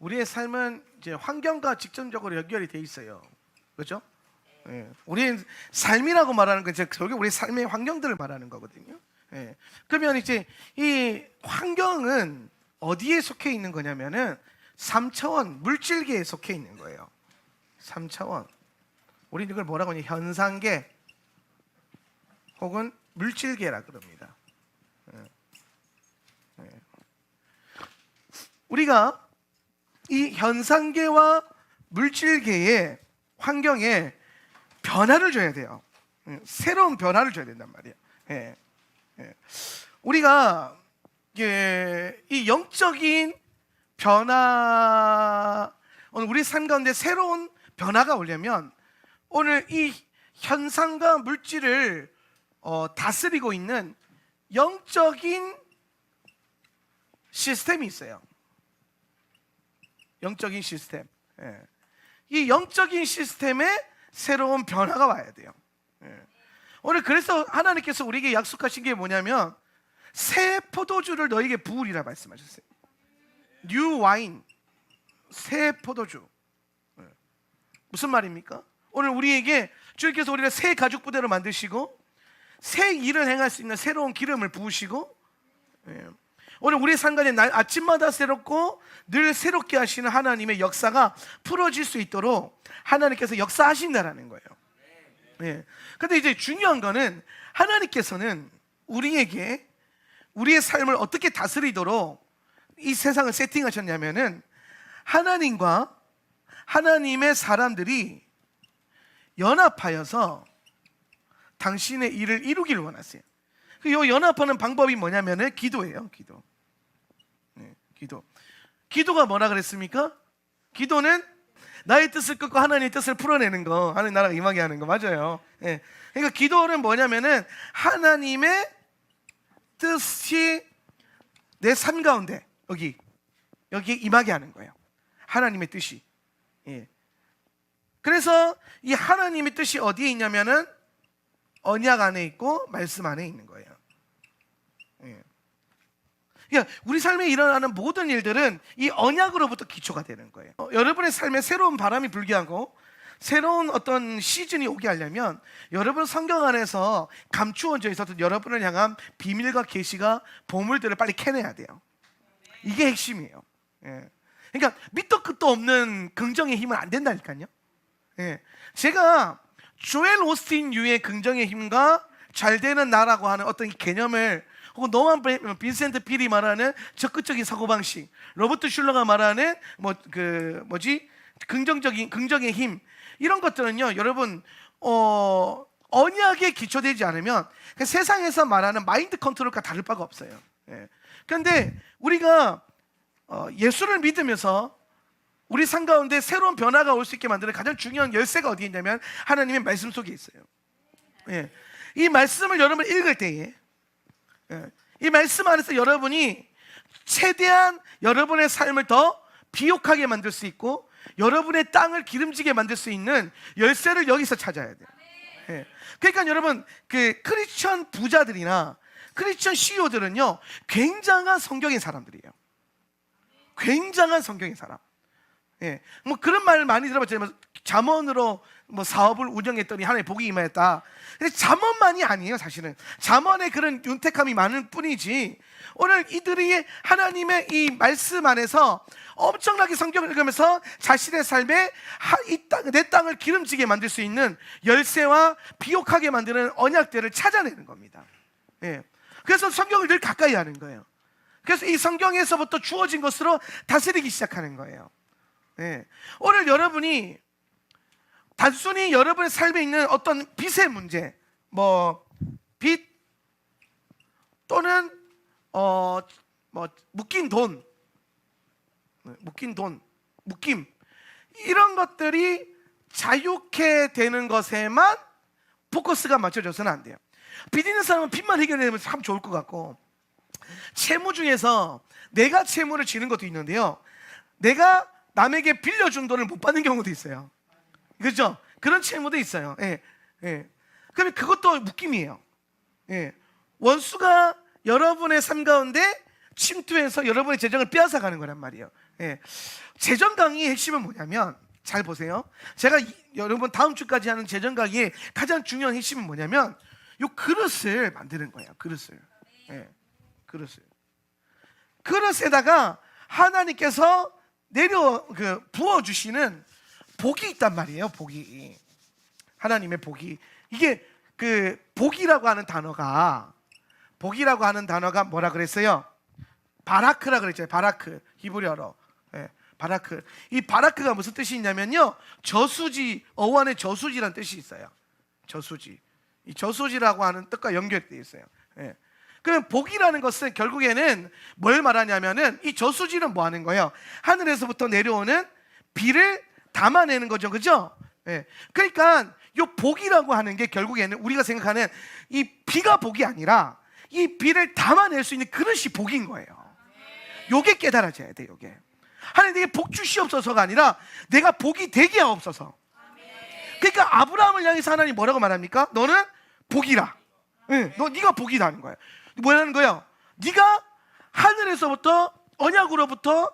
우리의 삶은 이제 환경과 직접적으로 연결이 돼 있어요. 그렇죠? 예. 우리의 삶이라고 말하는 건 결국 우리 삶의 환경들을 말하는 거거든요. 예. 그러면 이제 이 환경은 어디에 속해 있는 거냐면은 3차원 물질계에 속해 있는 거예요. 3차원. 우리는 이걸 뭐라고 하냐? 현상계 혹은 물질계라 그럽니다. 예. 예. 우리가 이 현상계와 물질계의 환경에 변화를 줘야 돼요. 새로운 변화를 줘야 된단 말이에요. 예. 예. 우리가 이 영적인 변화, 오늘 우리 삶 가운데 새로운 변화가 오려면 오늘 이 현상과 물질을 다스리고 있는 영적인 시스템이 있어요. 영적인 시스템. 예. 이 영적인 시스템에 새로운 변화가 와야 돼요. 예. 오늘 그래서 하나님께서 우리에게 약속하신 게 뭐냐면 새 포도주를 너에게 부으리라 말씀하셨어요. 뉴 와인, 새 포도주. 예. 무슨 말입니까? 오늘 우리에게 주님께서 우리를 새 가죽 부대로 만드시고 새 일을 행할 수 있는 새로운 기름을 부으시고, 예. 오늘 우리 삶가운데 날 아침마다 새롭고 늘 새롭게 하시는 하나님의 역사가 풀어질 수 있도록 하나님께서 역사하신다라는 거예요. 예. 근데 이제 중요한 거는 하나님께서는 우리에게 우리의 삶을 어떻게 다스리도록 이 세상을 세팅하셨냐면은 하나님과 하나님의 사람들이 연합하여서 당신의 일을 이루기를 원하세요. 이 연합하는 방법이 뭐냐면은 기도예요. 기도. 네, 기도. 기도가 뭐라 그랬습니까? 기도는 나의 뜻을 끊고 하나님의 뜻을 풀어내는 거, 하나님 나라가 임하게 하는 거 맞아요. 네. 그러니까 기도는 뭐냐면은 하나님의 뜻이 내 삶 가운데 여기에 임하게 하는 거예요. 하나님의 뜻이. 예. 그래서 이 하나님의 뜻이 어디에 있냐면은 언약 안에 있고 말씀 안에 있는 거예요. 예. 그러니까 우리 삶에 일어나는 모든 일들은 이 언약으로부터 기초가 되는 거예요. 여러분의 삶에 새로운 바람이 불게 하고 새로운 어떤 시즌이 오게 하려면 여러분 성경 안에서 감추어져 있었던 여러분을 향한 비밀과 계시가 보물들을 빨리 캐내야 돼요. 이게 핵심이에요. 예. 그러니까 밑도 끝도 없는 긍정의 힘은 안 된다니까요. 예. 제가 조엘 오스틴 유의 긍정의 힘과 잘 되는 나라고 하는 어떤 개념을, 혹은 노만 빈센트 필이 말하는 적극적인 사고방식, 로버트 슐러가 말하는 긍정의 힘, 이런 것들은요 여러분 언약에 기초되지 않으면 세상에서 말하는 마인드 컨트롤과 다를 바가 없어요. 예. 그런데 우리가 예수를 믿으면서 우리 삶 가운데 새로운 변화가 올 수 있게 만드는 가장 중요한 열쇠가 어디에 있냐면 하나님의 말씀 속에 있어요. 예. 이 말씀을 여러분 읽을 때에 이 말씀 안에서 여러분이 최대한 여러분의 삶을 더 비옥하게 만들 수 있고 여러분의 땅을 기름지게 만들 수 있는 열쇠를 여기서 찾아야 돼요. 예. 그러니까 여러분 그 크리스천 부자들이나 크리스천 CEO들은요 굉장한 성경의 사람들이에요. 굉장한 성경의 사람. 예. 뭐 그런 말 많이 들어봤잖아요. 잠언으로 사업을 운영했더니 하나님의 복이 임하였다. 근데 잠언만이 아니에요. 사실은 잠언의 그런 윤택함이 많은 뿐이지 오늘 이들이 하나님의 이 말씀 안에서 엄청나게 성경을 읽으면서 자신의 삶에 내 땅을 기름지게 만들 수 있는 열쇠와 비옥하게 만드는 언약들을 찾아내는 겁니다. 예. 그래서 성경을 늘 가까이 하는 거예요. 그래서 이 성경에서부터 주어진 것으로 다스리기 시작하는 거예요. 예. 오늘 여러분이 단순히 여러분의 삶에 있는 어떤 빚의 문제, 빚 또는 묶인 돈, 묶임 이런 것들이 자유케 되는 것에만 포커스가 맞춰져서는 안 돼요. 빚 있는 사람은 빚만 해결되면 참 좋을 것 같고, 채무 중에서 내가 채무를 지는 것도 있는데요, 내가 남에게 빌려준 돈을 못 받는 경우도 있어요. 그렇죠? 그런 채무도 있어요. 예. 예. 그러면 그것도 묶임이에요. 예. 원수가 여러분의 삶 가운데 침투해서 여러분의 재정을 빼앗아 가는 거란 말이에요. 예. 재정 강의의 핵심은 뭐냐면, 잘 보세요. 제가 여러분 다음 주까지 하는 재정 강의의 가장 중요한 핵심은 뭐냐면 요 그릇을 만드는 거예요. 그릇을. 예. 그릇에다가 하나님께서 부어 주시는 복이 있단 말이에요. 복이. 하나님의 복이. 이게 복이라고 하는 단어가 뭐라 그랬어요? 바라크라 그랬죠. 바라크. 히브리어로. 예, 바라크. 이 바라크가 무슨 뜻이 있냐면요, 저수지, 어원의 저수지라는 뜻이 있어요. 저수지. 이 저수지라고 하는 뜻과 연결되어 있어요. 예. 그럼 복이라는 것은 결국에는 뭘 말하냐면은, 이 저수지는 뭐 하는 거예요? 하늘에서부터 내려오는 비를 담아내는 거죠. 그죠? 예. 그러니까 이 복이라고 하는 게 결국에는 우리가 생각하는 이 비가 복이 아니라 이 비를 담아낼 수 있는 그릇이 복인 거예요. 요게 깨달아져야 돼. 요게 하나님 내게 복 주시옵소서가 아니라 내가 복이 되게 하옵소서. 그러니까 아브라함을 향해서 하나님 뭐라고 말합니까? 너는 복이라. 응, 네가 복이라는 거예요. 뭐라는 거예요? 네가 하늘에서부터, 언약으로부터,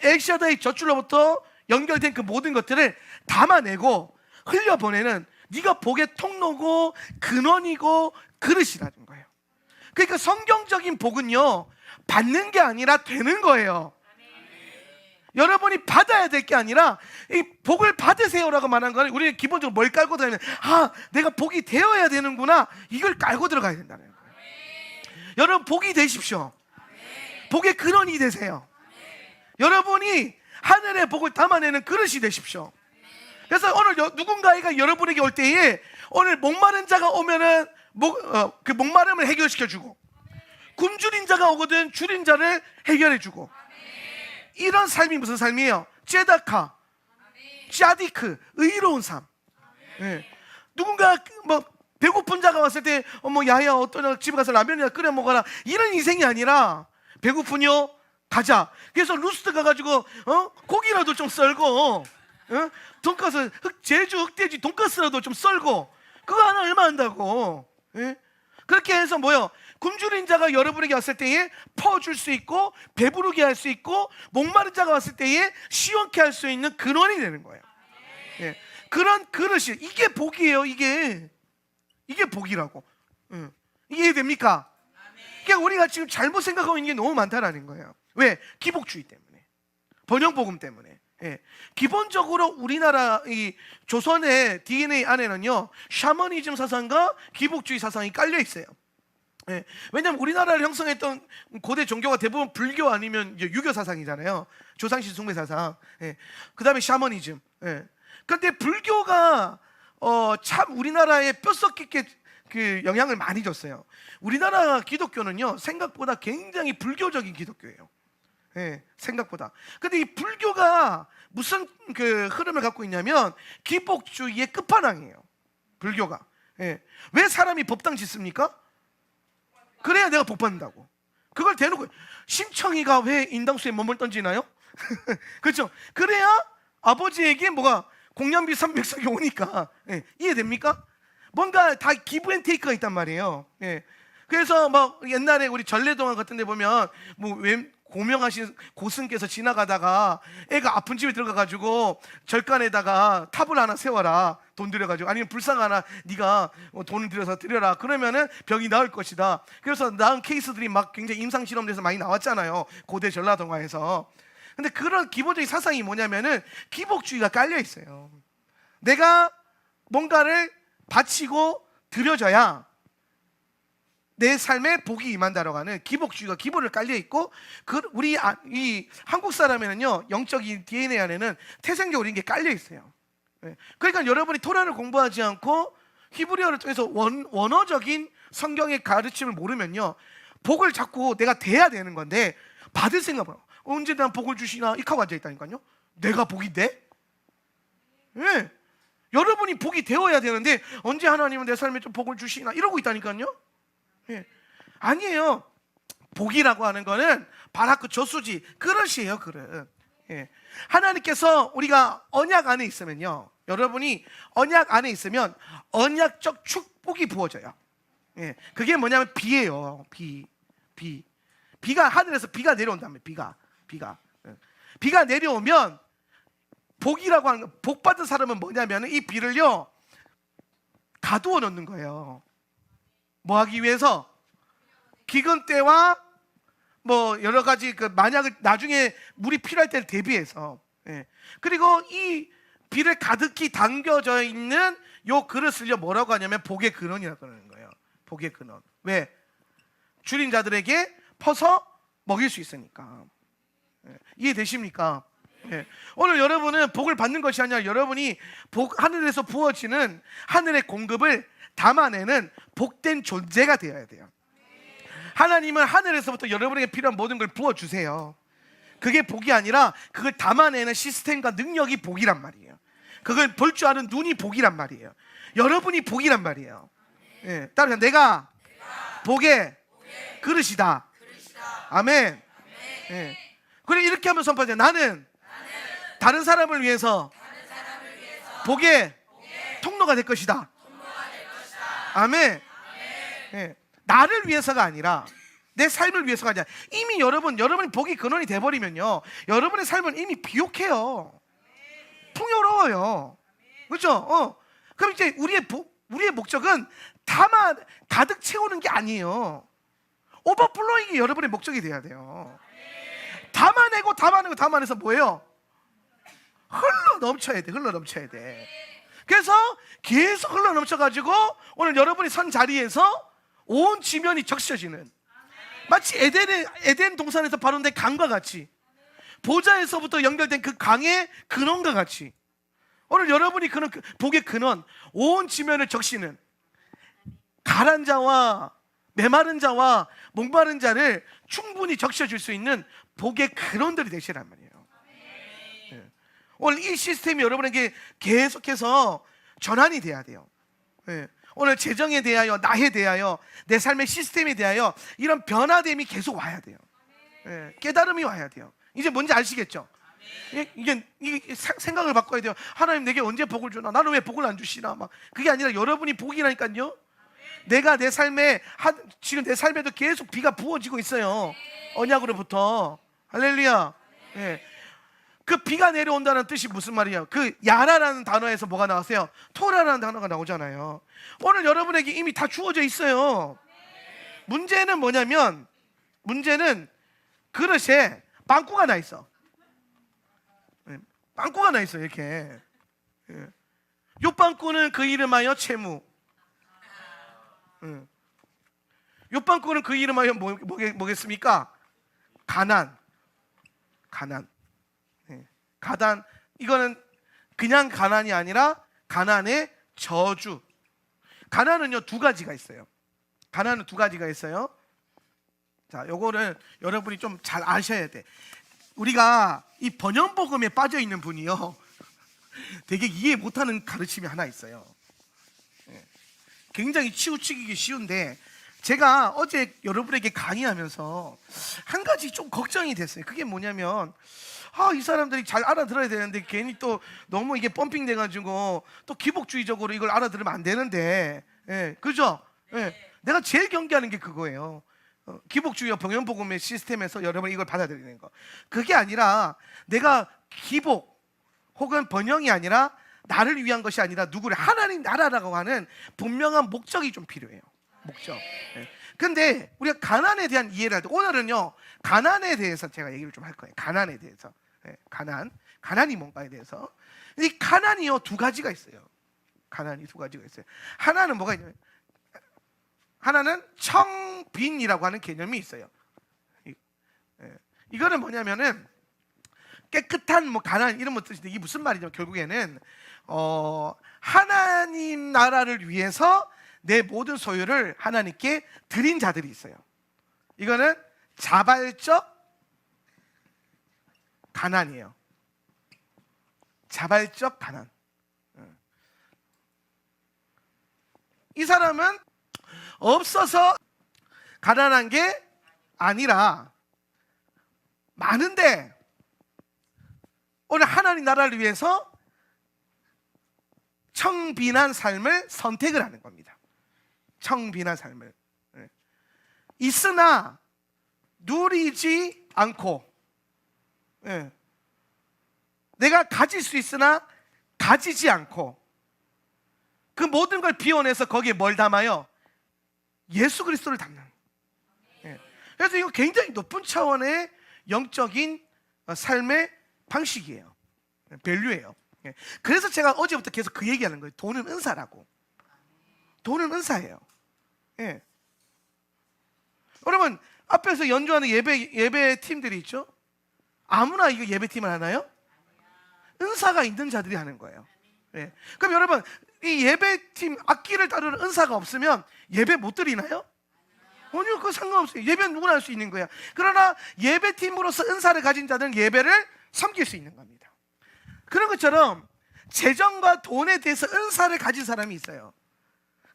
엘샤다의 젖줄로부터 연결된 그 모든 것들을 담아내고 흘려보내는, 네가 복의 통로고 근원이고 그릇이라는 거예요. 그러니까 성경적인 복은요, 받는 게 아니라 되는 거예요. 여러분이 받아야 될 게 아니라 이 복을 받으세요라고 말한 거는, 우리는 기본적으로 뭘 깔고 다니는, 내가 복이 되어야 되는구나, 이걸 깔고 들어가야 된다는 거예요. 여러분 복이 되십시오. 복의 근원이 되세요. 여러분이 하늘의 복을 담아내는 그릇이 되십시오. 그래서 오늘 누군가가 여러분에게 올 때에, 오늘 목마른 자가 오면은 그 목마름을 해결시켜주고, 굶주린 자가 오거든 줄인 자를 해결해주고, 이런 삶이 무슨 삶이에요? 제다카, 샤디크, 의로운 삶. 예. 누군가 배고픈 자가 왔을 때, 야야 어떤 집에 가서 라면이나 끓여 먹어라, 이런 인생이 아니라, 배고프뇨? 가자. 그래서 루스트 가가지고 고기라도 좀 썰고, 돈가스, 제주 흑돼지 돈가스라도 좀 썰고, 그거 하나 얼마 한다고. 예? 그렇게 해서 뭐요? 굶주린 자가 여러분에게 왔을 때에 퍼줄 수 있고, 배부르게 할 수 있고, 목마른 자가 왔을 때에 시원케 할 수 있는 근원이 되는 거예요. 예. 그런 그릇이, 이게 복이에요. 이게 복이라고. 이해됩니까? 그러니까 우리가 지금 잘못 생각하고 있는 게 너무 많다라는 거예요. 왜? 기복주의 때문에, 번영복음 때문에. 예. 기본적으로 우리나라 이 조선의 DNA 안에는요, 샤머니즘 사상과 기복주의 사상이 깔려 있어요. 예. 왜냐하면 우리나라를 형성했던 고대 종교가 대부분 불교 아니면 유교 사상이잖아요. 조상신 숭배 사상. 예. 그 다음에 샤머니즘. 예. 그런데 불교가 참 우리나라에 뼛속 깊게 그 영향을 많이 줬어요. 우리나라 기독교는요, 생각보다 굉장히 불교적인 기독교예요. 예, 생각보다. 근데 이 불교가 무슨 그 흐름을 갖고 있냐면 기복주의의 끝판왕이에요. 불교가. 예. 왜 사람이 법당 짓습니까? 그래야 내가 복 받는다고. 그걸 대놓고, 심청이가 왜 인당수에 몸을 던지나요? 그렇죠? 그래야 아버지에게 뭐가 공연비 300석이 오니까. 예. 이해됩니까? 뭔가 다 기브 앤 테이크가 있단 말이에요. 예. 그래서 옛날에 우리 전래동화 같은 데 보면 고명하신 고승께서 지나가다가 애가 아픈 집에 들어가가지고 절간에다가 탑을 하나 세워라, 돈 들여가지고. 아니면 불상 하나 네가 돈을 들여서 드려라, 그러면은 병이 나을 것이다. 그래서 나은 케이스들이 막 굉장히 임상실험돼서 많이 나왔잖아요, 고대 전라동화에서. 근데 그런 기본적인 사상이 뭐냐면은 기복주의가 깔려 있어요. 내가 뭔가를 바치고 드려져야 내 삶에 복이 임한다라고 하는 기복주의가 기본을 깔려 있고, 우리 이 한국 사람에는요, 영적인 DNA 안에는 태생적으로 이런 게 깔려 있어요. 그러니까 여러분이 토라를 공부하지 않고 히브리어를 통해서 원어적인 성경의 가르침을 모르면요, 복을 자꾸 내가 돼야 되는 건데 받을 생각을, 언제 난 복을 주시나 이렇게 하고 앉아있다니까요. 내가 복이 돼? 예. 여러분이 복이 되어야 되는데 언제 하나님은 내 삶에 좀 복을 주시나 이러고 있다니까요. 예. 아니에요. 복이라고 하는 거는 바라크, 저수지, 그릇이에요. 그릇. 예. 하나님께서 우리가 언약 안에 있으면요, 여러분이 언약 안에 있으면 언약적 축복이 부어져요. 예. 그게 뭐냐면 비예요. 비가 하늘에서 비가 내려온다며. 비가. 예. 비가 내려오면 복이라고 하는, 복 받은 사람은 뭐냐면 이 비를요 가두어 놓는 거예요. 뭐 하기 위해서? 기근 때와 뭐 여러 가지 그 만약을 나중에 물이 필요할 때를 대비해서. 예. 그리고 이 비를 가득히 담겨져 있는 요 그릇을요 뭐라고 하냐면 복의 근원이라고 하는 거예요. 복의 근원. 왜? 줄인 자들에게 퍼서 먹일 수 있으니까. 예. 이해되십니까? 예. 오늘 여러분은 복을 받는 것이 아니라 여러분이 하늘에서 부어지는 하늘의 공급을 담아내는 복된 존재가 되어야 돼요. 하나님은 하늘에서부터 여러분에게 필요한 모든 걸 부어주세요. 그게 복이 아니라 그걸 담아내는 시스템과 능력이 복이란 말이에요. 그걸 볼 줄 아는 눈이 복이란 말이에요. 여러분이 복이란 말이에요. 예. 따라서 내가 복의 그릇이다. 아멘. 예. 그리고 이렇게 하면 선포하죠. 나는 다른 사람을 위해서 복의 통로가 될 것이다. 아멘. 예. 나를 위해서가 아니라 내 삶을 위해서가 아니라 이미 여러분이 복이 근원이 돼버리면요 여러분의 삶은 이미 비옥해요. 풍요로워요. 그렇죠? 그럼 이제 우리의 목적은 가득 채우는 게 아니에요. 오버플로잉이 여러분의 목적이 돼야 돼요. 담아내서 뭐예요? 흘러 넘쳐야 돼. 그래서 계속 흘러 넘쳐가지고 오늘 여러분이 선 자리에서 온 지면이 적셔지는, 마치 에덴 동산에서 발원된 강과 같이, 보좌에서부터 연결된 그 강의 근원과 같이 오늘 여러분이 그 복의 근원, 온 지면을 적시는 가란 자와 메마른 자와 목마른 자를 충분히 적셔줄 수 있는 복의 근원들이 되시란 말이에요. 네. 오늘 이 시스템이 여러분에게 계속해서 전환이 돼야 돼요. 네. 오늘 재정에 대하여, 나에 대하여, 내 삶의 시스템에 대하여 이런 변화됨이 계속 와야 돼요. 예, 깨달음이 와야 돼요. 이제 뭔지 아시겠죠? 이게 생각을 바꿔야 돼요. 하나님 내게 언제 복을 주나? 나는 왜 복을 안 주시나? 막 그게 아니라 여러분이 복이라니까요. 내가 내 삶에 지금 내 삶에도 계속 비가 부어지고 있어요. 언약으로부터. 할렐루야. 예. 그 비가 내려온다는 뜻이 무슨 말이에요? 그 야라라는 단어에서 뭐가 나왔어요? 토라라는 단어가 나오잖아요. 오늘 여러분에게 이미 다 주어져 있어요. 문제는 뭐냐면, 문제는 그릇에 빵꾸가 나 있어. 빵꾸가 나 있어 이렇게. 요 빵꾸는 그 이름하여 채무. 요 빵꾸는 그 이름하여 뭐겠습니까? 가난. 가난, 이거는 그냥 가난이 아니라 가난의 저주. 가난은요 두 가지가 있어요. 가난은 두 가지가 있어요. 자, 요거는 여러분이 좀 잘 아셔야 돼. 우리가 이 번영복음에 빠져 있는 분이요 되게 이해 못하는 가르침이 하나 있어요. 굉장히 치우치기 쉬운데, 제가 어제 여러분에게 강의하면서 한 가지 좀 걱정이 됐어요. 그게 뭐냐면, 이 사람들이 잘 알아들어야 되는데 괜히 또 너무 이게 펌핑 돼가지고 또 기복주의적으로 이걸 알아들으면 안 되는데, 그죠? 내가 제일 경계하는 게 그거예요. 기복주의와 번영복음의 시스템에서 여러분이 이걸 받아들이는 거. 그게 아니라 내가 기복 혹은 번영이 아니라 나를 위한 것이 아니라 누구를, 하나님 나라라고 하는 분명한 목적이 좀 필요해요. 목적. 근데 우리가 가난에 대한 이해를 할 때, 오늘은요 가난에 대해서 제가 얘기를 좀 할 거예요. 가난에 대해서. 가난이 뭔가에 대해서. 이 가난이요 두 가지가 있어요. 가난이 두 가지가 있어요. 하나는 뭐가 있냐면, 하나는 청빈이라고 하는 개념이 있어요. 이거는 뭐냐면은 깨끗한 뭐 가난 이런 뭐 뜻인데, 이게 무슨 말이냐면 결국에는 하나님 나라를 위해서 내 모든 소유를 하나님께 드린 자들이 있어요. 이거는 자발적 가난이에요. 자발적 가난. 이 사람은 없어서 가난한 게 아니라 많은데 오늘 하나님 나라를 위해서 청빈한 삶을 선택을 하는 겁니다. 청빈한 삶을. 있으나 누리지 않고, 내가 가질 수 있으나 가지지 않고 그 모든 걸 비워내서 거기에 뭘 담아요? 예수 그리스도를 담는. 그래서 이거 굉장히 높은 차원의 영적인 삶의 방식이에요. 밸류예요. 그래서 제가 어제부터 계속 그 얘기하는 거예요. 돈은 은사라고. 돈은 은사예요. 여러분 앞에서 연주하는 예배 팀들이 있죠. 아무나 이거 예배 팀을 하나요? 은사가 있는 자들이 하는 거예요. 그럼 여러분 이 예배팀 악기를 다루는 은사가 없으면 예배 못 드리나요? 아니요, 그거 상관없어요. 예배는 누구나 할 수 있는 거야. 그러나 예배팀으로서 은사를 가진 자들은 예배를 섬길 수 있는 겁니다. 그런 것처럼 재정과 돈에 대해서 은사를 가진 사람이 있어요.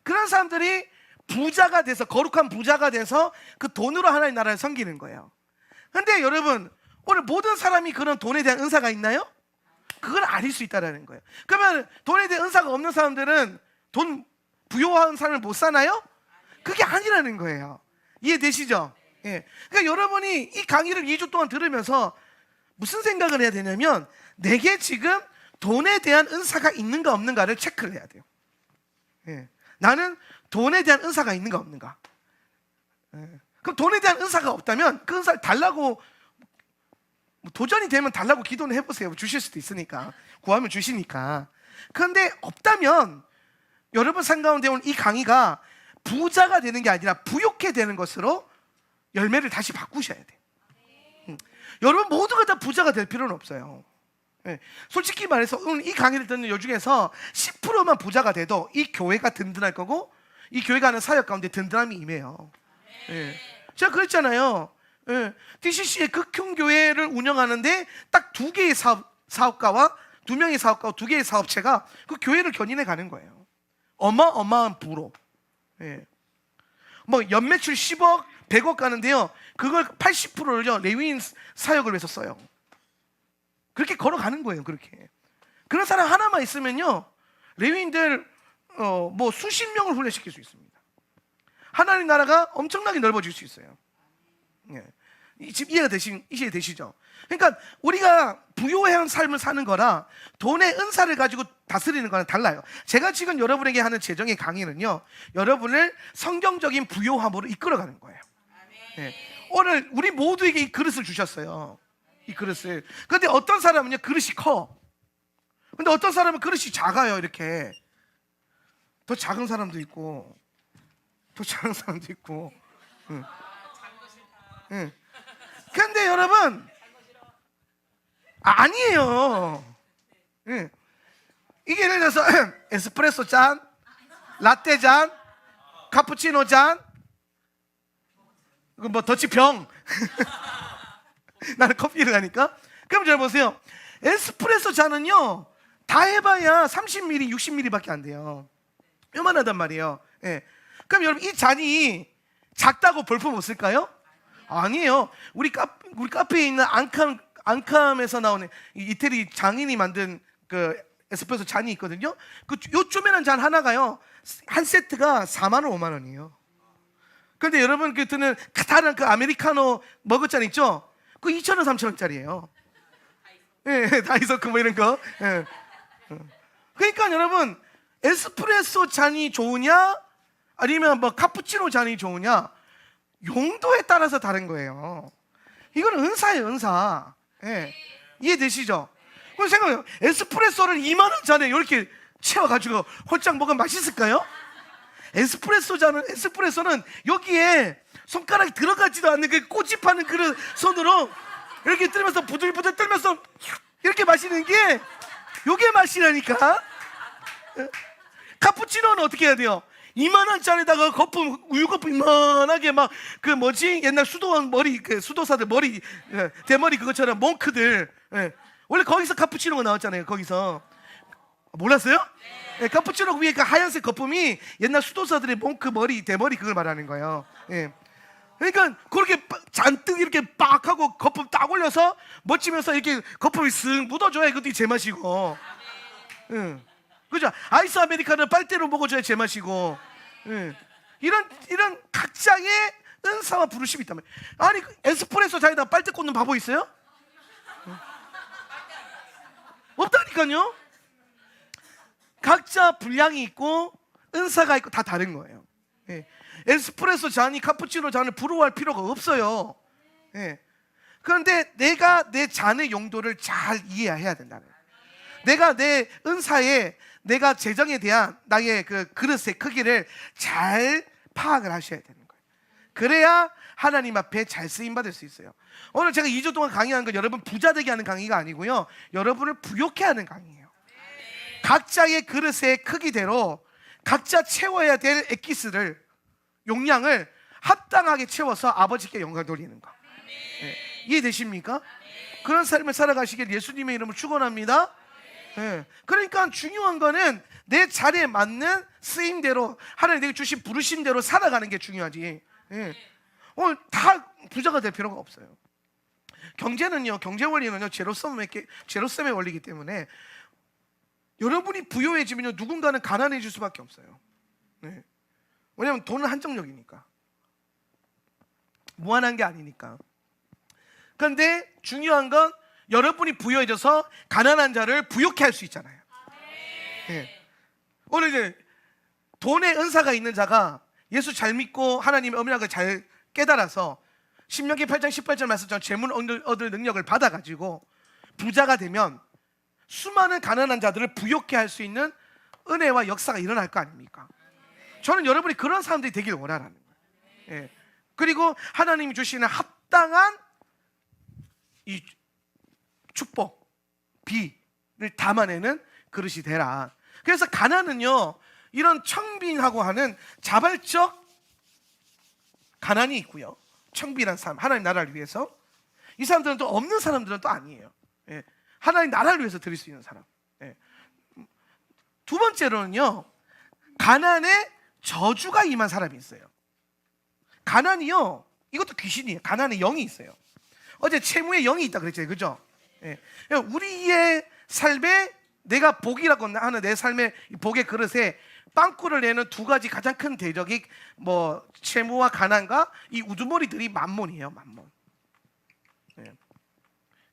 그런 사람들이 부자가 돼서, 거룩한 부자가 돼서 그 돈으로 하나님의 나라를 섬기는 거예요. 근데 여러분 오늘 모든 사람이 그런 돈에 대한 은사가 있나요? 그걸 아닐 수 있다는 거예요. 그러면 돈에 대한 은사가 없는 사람들은 돈 부요한 삶을 못 사나요? 그게 아니라는 거예요. 이해되시죠? 그러니까 여러분이 이 강의를 2주 동안 들으면서 무슨 생각을 해야 되냐면 내게 지금 돈에 대한 은사가 있는가 없는가를 체크를 해야 돼요. 나는 돈에 대한 은사가 있는가 없는가. 그럼 돈에 대한 은사가 없다면 그 은사를 달라고, 도전이 되면 달라고 기도는 해보세요. 주실 수도 있으니까. 구하면 주시니까. 그런데 없다면 여러분 삶 가운데 오늘 이 강의가 부자가 되는 게 아니라 부욕해 되는 것으로 열매를 다시 바꾸셔야 돼요. 여러분 모두가 다 부자가 될 필요는 없어요. 솔직히 말해서 오늘 이 강의를 듣는 요 중에서 10%만 부자가 돼도 이 교회가 든든할 거고 이 교회가 하는 사역 가운데 든든함이 임해요. 제가 그랬잖아요. DCC의 극형교회를 운영하는데 딱 2개의 사업가와 2명의 사업가와 2개의 사업체가 그 교회를 견인해 가는 거예요. 어마어마한 부로. 뭐 연매출 10억, 100억 가는데요. 그걸 80%를요 레위인 사역을 위해서 써요. 그렇게 걸어가는 거예요. 그렇게. 그런 사람 하나만 있으면요 레위인들 뭐 수십 명을 훈련시킬 수 있습니다. 하나님 나라가 엄청나게 넓어질 수 있어요. 지금 이해되시죠? 그러니까 우리가 부요한 삶을 사는 거라 돈의 은사를 가지고 다스리는 거는 달라요. 제가 지금 여러분에게 하는 재정의 강의는요 여러분을 성경적인 부요함으로 이끌어가는 거예요. 오늘 우리 모두에게 이 그릇을 주셨어요. 이 그릇을. 근데 어떤 사람은요 그릇이 커. 근데 어떤 사람은 그릇이 작아요. 이렇게 더 작은 사람도 있고 더 작은 사람도 있고. 근데 여러분 아니에요. 이게 예를 들어서 에스프레소 잔, 라떼 잔, 카푸치노 잔, 뭐 더치병. 나는 커피를 가니까. 그럼 잘 보세요. 에스프레소 잔은요 다 해봐야 30ml, 60ml 밖에 안 돼요. 요만하단 말이에요. 그럼 여러분 이 잔이 작다고 볼품 없을까요? 아니에요. 우리 카페에 있는 앙캄에서 나오는 이태리 장인이 만든 그 에스프레소 잔이 있거든요. 요 쪼매난 잔 하나가요 한 세트가 4만 원, 5만 원이에요. 그런데 여러분 그 드는 다른 그 아메리카노 머그잔 있죠? 그 2,000원, 3,000원짜리예요. 다이소크 뭐 이런 거. 그러니까 여러분 에스프레소 잔이 좋으냐 아니면 뭐 카푸치노 잔이 좋으냐 용도에 따라서 다른 거예요. 이건 은사예요, 은사. 이해되시죠? 그럼 생각해요. 에스프레소를 2만 원 잔에 이렇게 채워가지고 홀짝 먹으면 맛있을까요? 에스프레소는 여기에 손가락이 들어가지도 않는 그 꼬집하는 그런 손으로 이렇게 들면서 부들부들 떨면서 이렇게 마시는 게 요게 맛이라니까. 카푸치노는 어떻게 해야 돼요? 2만 원짜리다가 거품, 우유 거품 이만하게 막 그 뭐지 옛날 수도원 머리 그 수도사들 머리 대머리 그것처럼 몽크들 원래 거기서 카푸치노가 나왔잖아요. 거기서 몰랐어요? 카푸치노 위에 그 하얀색 거품이 옛날 수도사들의 몽크 머리 대머리 그걸 말하는 거예요. 그러니까 그렇게 잔뜩 이렇게 빡 하고 거품 딱 올려서 멋지면서 이렇게 거품이 쓱 묻어줘야 그것도 제맛이고. 그죠? 아이스 아메리카노 빨대로 먹어줘야 제맛이고. 이런 각자의 은사와 부르심이 있단 말이에요. 아니 에스프레소 잔에다 빨대 꽂는 바보 있어요? 그러니까요, 각자 분량이 있고 은사가 있고 다 다른 거예요. 예. 에스프레소 잔이 카푸치노 잔을 부러워할 필요가 없어요. 예. 그런데 내가 내 잔의 용도를 잘 이해해야 된다는 거예요. 내가 내 은사에, 내가 재정에 대한 나의 그 그릇의 크기를 잘 파악을 하셔야 되는 거예요. 그래야 하나님 앞에 잘 쓰임 받을 수 있어요. 오늘 제가 2주 동안 강의하는 건 여러분 부자 되게 하는 강의가 아니고요, 여러분을 부욕해 하는 강의예요. 각자의 그릇의 크기대로 각자 채워야 될 엑기스를, 용량을 합당하게 채워서 아버지께 영광 돌리는 거. 네. 이해되십니까? 그런 삶을 살아가시길 예수님의 이름으로 축원합니다. 네. 그러니까 중요한 거는 내 자리에 맞는 쓰임대로, 하나님 내게 주신 부르심대로 살아가는 게 중요하지. 네. 다 부자가 될 필요가 없어요. 경제는요, 경제 원리는요, 제로섬의 원리이기 때문에 여러분이 부유해지면요, 누군가는 가난해질 수밖에 없어요. 네. 왜냐하면 돈은 한정적이니까, 무한한 게 아니니까. 그런데 중요한 건 여러분이 부유해져서 가난한 자를 부욕해 할 수 있잖아요. 네. 오늘 이제 돈의 은사가 있는 자가 예수 잘 믿고 하나님의 엄연한 잘 깨달아서 신명기 8장 18절 말씀처럼 재물 얻을 능력을 받아가지고 부자가 되면 수많은 가난한 자들을 부욕해 할 수 있는 은혜와 역사가 일어날 거 아닙니까? 저는 여러분이 그런 사람들이 되기를 원하는 거예요. 예. 그리고 하나님이 주시는 합당한 이 축복, 비를 담아내는 그릇이 되라. 그래서 가난은요, 이런 청빈하고 하는 자발적 가난이 있고요, 청빈한 삶, 하나님 나라를 위해서. 이 사람들은 또 없는 사람들은 또 아니에요. 예. 하나님 나라를 위해서 드릴 수 있는 사람. 예. 두 번째로는요, 가난에 저주가 임한 사람이 있어요. 가난이요, 이것도 귀신이에요. 가난에 영이 있어요. 어제 채무에 영이 있다 그랬잖아요, 그죠? 예. 우리의 삶에, 내가 복이라고 하는 내 삶의 복의 그릇에 빵꾸를 내는 두 가지 가장 큰 대적이 채무와 가난과 이 우두머리들이 만몬이에요. 만몬. 예.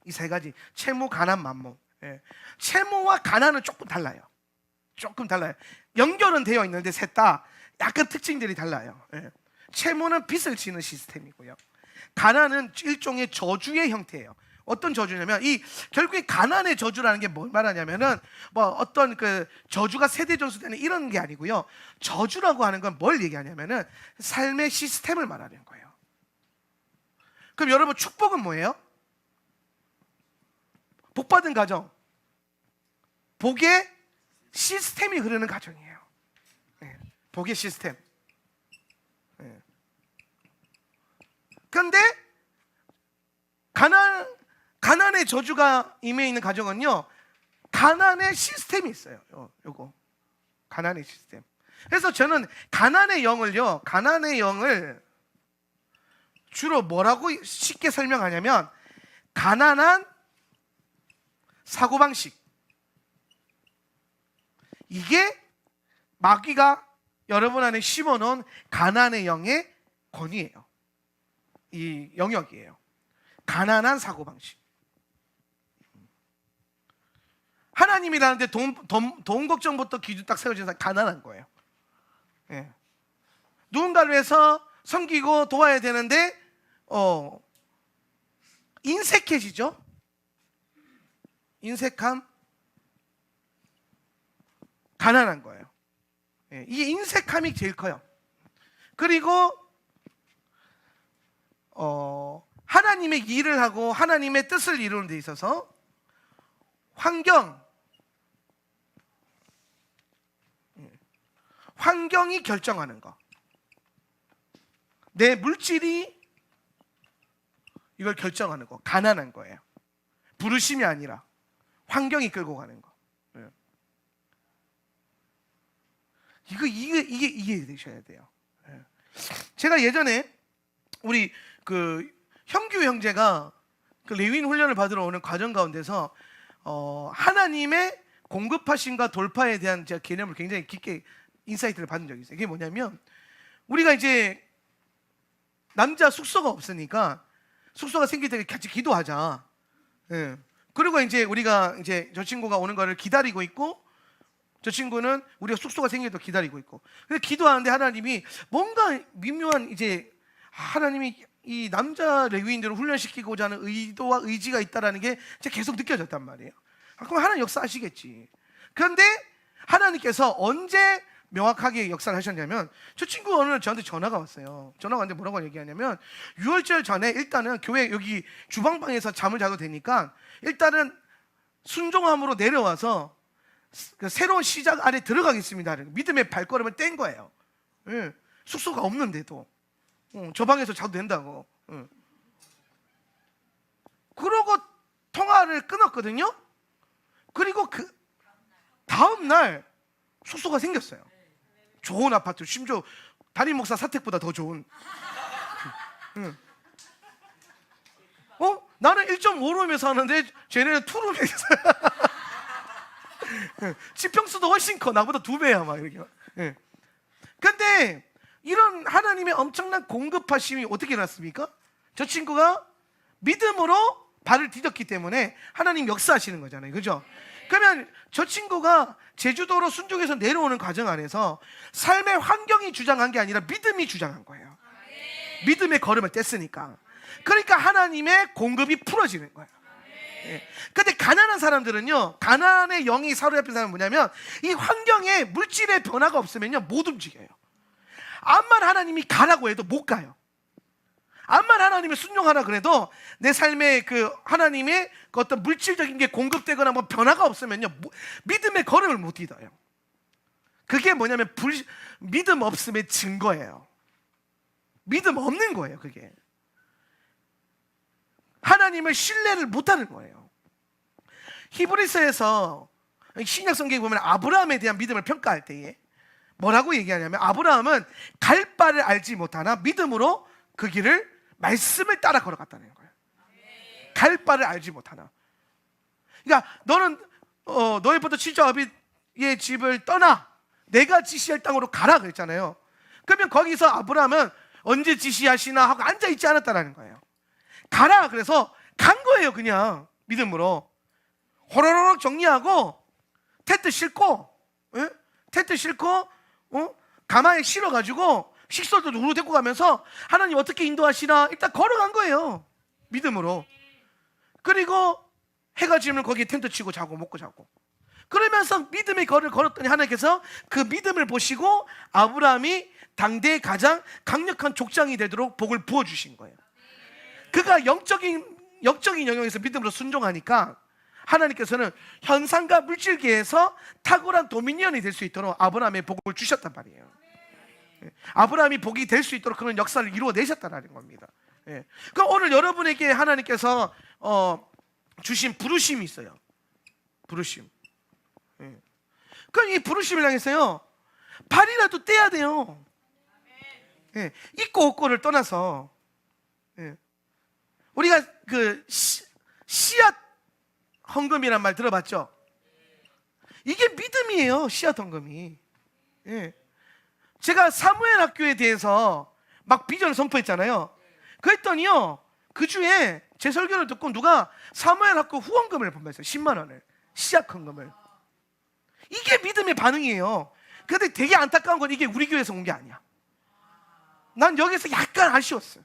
이 세 가지, 채무, 가난, 만몬. 예. 채무와 가난은 조금 달라요. 조금 달라요. 연결은 되어 있는데 셋 다 약간 특징들이 달라요. 예. 채무는 빚을 지는 시스템이고요, 가난은 일종의 저주의 형태예요. 어떤 저주냐면, 결국에 가난의 저주라는 게 뭘 말하냐면은 어떤 그 저주가 세대 전수되는 이런 게 아니고요, 저주라고 하는 건 뭘 얘기하냐면은 삶의 시스템을 말하는 거예요. 그럼 여러분, 축복은 뭐예요? 복받은 가정, 복의 시스템이 흐르는 가정이에요. 네. 복의 시스템. 네. 그런데 가난의 저주가 임해 있는 가정은요, 가난의 시스템이 있어요. 요거 가난의 시스템. 그래서 저는 가난의 영을 주로 뭐라고 쉽게 설명하냐면, 가난한 사고방식. 이게 마귀가 여러분 안에 심어놓은 가난의 영의 권위예요. 이 영역이에요. 가난한 사고방식. 하나님이라는데 돈 걱정부터 기준 딱 세워진 사람 가난한 거예요. 예. 누군가를 위해서 섬기고 도와야 되는데 인색해지죠. 인색함, 가난한 거예요. 예. 이 인색함이 제일 커요. 그리고 하나님의 일을 하고 하나님의 뜻을 이루는 데 있어서 환경이 결정하는 거, 내 물질이 이걸 결정하는 거, 가난한 거예요. 부르심이 아니라 환경이 끌고 가는 거. 이게 이해되셔야 돼요. 제가 예전에 우리 그 형규 형제가 그 레위인 훈련을 받으러 오는 과정 가운데서 하나님의 공급하심과 돌파에 대한 제가 개념을 굉장히 깊게 인사이트를 받은 적이 있어요. 그게 뭐냐면, 우리가 이제 남자 숙소가 없으니까 숙소가 생길 때 같이 기도하자. 예. 그리고 이제 우리가 이제 저 친구가 오는 거를 기다리고 있고, 저 친구는 우리가 숙소가 생겨도 기다리고 있고. 근데 기도하는데 하나님이 뭔가 미묘한 이제 하나님이 이 남자 레위인들을 훈련시키고자 하는 의도와 의지가 있다라는 게 계속 느껴졌단 말이에요. 그럼 하나님 역사하시겠지. 그런데 하나님께서 언제 명확하게 역사를 하셨냐면, 저 친구가 오늘 저한테 전화가 왔어요. 전화가 왔는데 뭐라고 얘기하냐면, 6월절 전에 일단은 교회 여기 주방방에서 잠을 자도 되니까 일단은 순종함으로 내려와서 그 새로운 시작 안에 들어가겠습니다. 믿음의 발걸음을 뗀 거예요. 예. 숙소가 없는데도 저 방에서 자도 된다고. 예. 그러고 통화를 끊었거든요. 그리고 그 다음 날 숙소가 생겼어요. 좋은 아파트, 심지어 담임 목사 사택보다 더 좋은. 나는 1.5룸에 사는데 쟤네는 2룸에 있어요. 지평수도 훨씬 커. 나보다 2배야 막 이렇게. 근데 이런 하나님의 엄청난 공급하심이 어떻게 일어났습니까? 저 친구가 믿음으로 발을 디뎠기 때문에 하나님 역사하시는 거잖아요. 그죠? 그러면 저 친구가 제주도로 순종해서 내려오는 과정 안에서 삶의 환경이 주장한 게 아니라 믿음이 주장한 거예요. 믿음의 걸음을 뗐으니까. 그러니까 하나님의 공급이 풀어지는 거예요. 근데 가난한 사람들은요, 가난의 영이 사로잡힌 사람은 뭐냐면, 이 환경에 물질의 변화가 없으면요 못 움직여요. 암만 하나님이 가라고 해도 못 가요. 암만 하나님이 순종하라 그래도 내 삶에 그 하나님의 그 어떤 물질적인 게 공급되거나 뭐 변화가 없으면요 믿음의 걸음을 못 디뎌요. 그게 뭐냐면 믿음 없음의 증거예요. 믿음 없는 거예요. 그게 하나님을 신뢰를 못하는 거예요. 히브리서에서 신약 성경에 보면 아브라함에 대한 믿음을 평가할 때에 뭐라고 얘기하냐면, 아브라함은 갈 바를 알지 못하나 믿음으로 그 길을 말씀을 따라 걸어갔다는 거예요. 갈 바를 알지 못하나. 그러니까 너는 너의 부터 친정 아비의 집을 떠나 내가 지시할 땅으로 가라 그랬잖아요. 그러면 거기서 아브라함은 언제 지시하시나 하고 앉아있지 않았다는 거예요. 가라 그래서 간 거예요. 그냥 믿음으로 호로록 정리하고 텐트 싣고, 텐트 싣고 가마에 실어가지고 식솔도 누구 데리고 가면서 하나님 어떻게 인도하시나 일단 걸어간 거예요. 믿음으로. 그리고 해가 지면 거기에 텐트 치고 자고 먹고 자고. 그러면서 믿음의 걸을 걸었더니 하나님께서 그 믿음을 보시고 아브라함이 당대의 가장 강력한 족장이 되도록 복을 부어주신 거예요. 그가 영적인 영역에서 믿음으로 순종하니까 하나님께서는 현상과 물질계에서 탁월한 도미니언이 될 수 있도록 아브라함의 복을 주셨단 말이에요. 아브라함이 복이 될 수 있도록 그런 역사를 이루어내셨다는 겁니다. 그럼 오늘 여러분에게 하나님께서 주신 부르심이 있어요. 부르심. 그럼 이 부르심을 향해서요 발이라도 떼야 돼요. 있고 없고를 떠나서 우리가 그 씨앗 헌금이란 말 들어봤죠? 이게 믿음이에요. 씨앗 헌금이. 제가 사무엘 학교에 대해서 막 비전을 선포했잖아요. 그랬더니요 그 주에 제 설교를 듣고 누가 사무엘 학교 후원금을 보냈어요. 10만 원을 씨앗 헌금을. 이게 믿음의 반응이에요. 근데 되게 안타까운 건 이게 우리 교회에서 온 게 아니야. 난 여기서 약간 아쉬웠어요.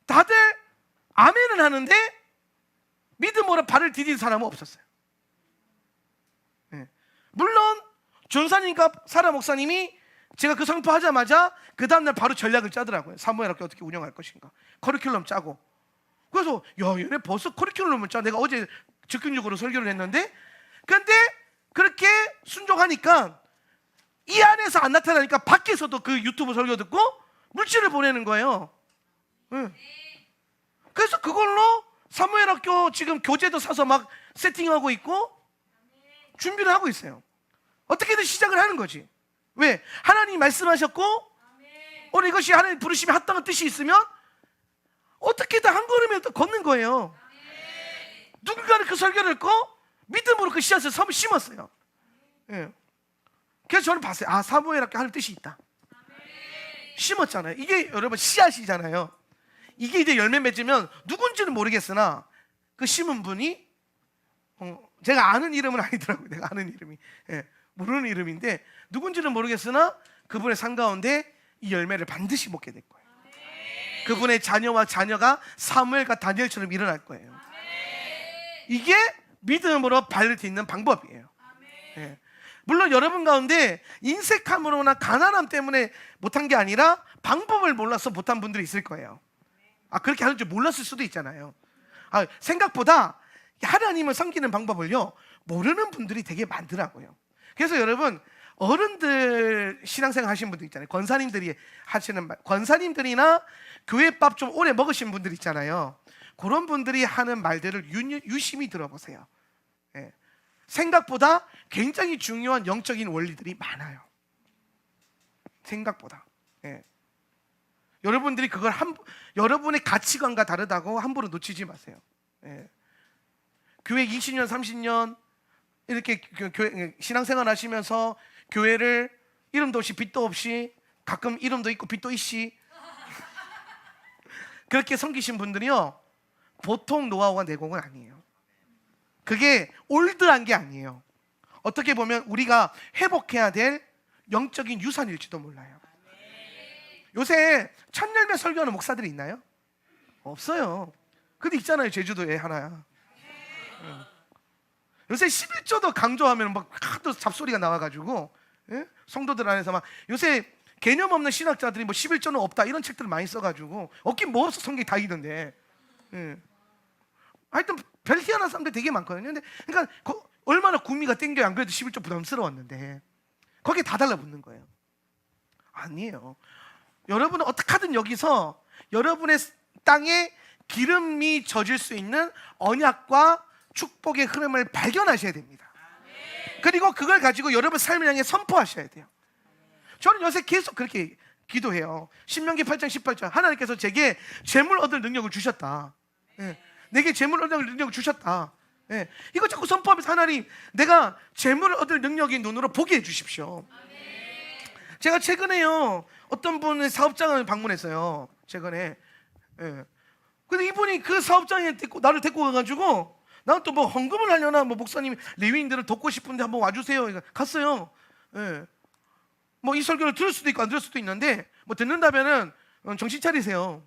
다들 아멘은 하는데 믿음으로 발을 디딘 사람은 없었어요. 물론 전사님과 사라 목사님이 제가 그 선포하자마자 그 다음날 바로 전략을 짜더라고요. 사무엘 학교 어떻게 운영할 것인가 커리큘럼 짜고. 그래서 얘네 벌써 커리큘럼을 짜. 내가 어제 즉흥적으로 설교를 했는데, 근데 그렇게 순종하니까 이 안에서 안 나타나니까 밖에서도 그 유튜브 설교 듣고 물질을 보내는 거예요. 그래서 그걸로 사무엘 학교 지금 교재도 사서 막 세팅하고 있고 준비를 하고 있어요. 어떻게든 시작을 하는 거지. 왜? 하나님이 말씀하셨고 오늘 이것이 하나님 부르심에 합당한 뜻이 있으면 어떻게든 한 걸음이라도 걷는 거예요. 누군가는 그 설교를 듣고 믿음으로 그 씨앗을 심었어요. 그래서 저는 봤어요. 아, 사무엘 학교 하는 뜻이 있다. 심었잖아요. 이게 여러분 씨앗이잖아요. 이게 이제 열매 맺으면 누군지는 모르겠으나 그 심은 분이 제가 아는 이름은 아니더라고요. 내가 아는 이름이 모르는 이름인데 누군지는 모르겠으나 그분의 삶 가운데 이 열매를 반드시 먹게 될 거예요. 그분의 자녀와 자녀가 사무엘과 다니엘처럼 일어날 거예요. 이게 믿음으로 발을 딛는 방법이에요. 물론 여러분 가운데 인색함으로나 가난함 때문에 못한 게 아니라 방법을 몰라서 못한 분들이 있을 거예요. 그렇게 하는 줄 몰랐을 수도 있잖아요. 생각보다 하나님을 섬기는 방법을요 모르는 분들이 되게 많더라고요. 그래서 여러분, 어른들 신앙생활 하시는 분들 있잖아요. 권사님들이 하시는 말, 권사님들이나 교회밥 좀 오래 먹으신 분들 있잖아요. 그런 분들이 하는 말들을 유심히 들어보세요. 생각보다 굉장히 중요한 영적인 원리들이 많아요. 생각보다. 여러분들이 그걸 여러분의 가치관과 다르다고 함부로 놓치지 마세요. 교회 20년, 30년 이렇게 신앙생활 하시면서 교회를 이름도 없이 빛도 없이, 가끔 이름도 있고 빛도 있시 그렇게 섬기신 분들이요 보통 노하우가 내공은 아니에요. 그게 올드한 게 아니에요. 어떻게 보면 우리가 회복해야 될 영적인 유산일지도 몰라요. 요새 첫 열매 설교하는 목사들이 있나요? 없어요. 근데 있잖아요. 제주도에 하나. 요새 11조도 강조하면 막 하도 잡소리가 나와가지고 성도들 안에서 막 요새 개념 없는 신학자들이 뭐 11조는 없다 이런 책들을 많이 써가지고 없긴 뭐 없어 성경이 다 있는데 하여튼 별 희한한 사람들 되게 많거든요. 근데 그러니까 얼마나 구미가 땡겨요. 안 그래도 11조 부담스러웠는데 거기에 다 달라붙는 거예요. 아니에요. 여러분은 어떻게든 여기서 여러분의 땅에 기름이 젖을 수 있는 언약과 축복의 흐름을 발견하셔야 됩니다. 그리고 그걸 가지고 여러분 삶을 향해 선포하셔야 돼요. 저는 요새 계속 그렇게 기도해요. 신명기 8장 18절 하나님께서 제게 재물 얻을 능력을 주셨다. 내게 재물 얻을 능력을 주셨다. 이거 자꾸 선포하면서 하나님 내가 재물을 얻을 능력인 눈으로 보게 해주십시오. 제가 최근에요 어떤 분의 사업장을 방문했어요. 최근에. 근데 이분이 그 사업장에 나를 데리고 가가지고 나는 또 뭐 헌금을 하려나 뭐 목사님 레위인들을 돕고 싶은데 한번 와주세요. 갔어요. 뭐 이 설교를 들을 수도 있고 안 들을 수도 있는데 뭐 듣는다면은 정신 차리세요.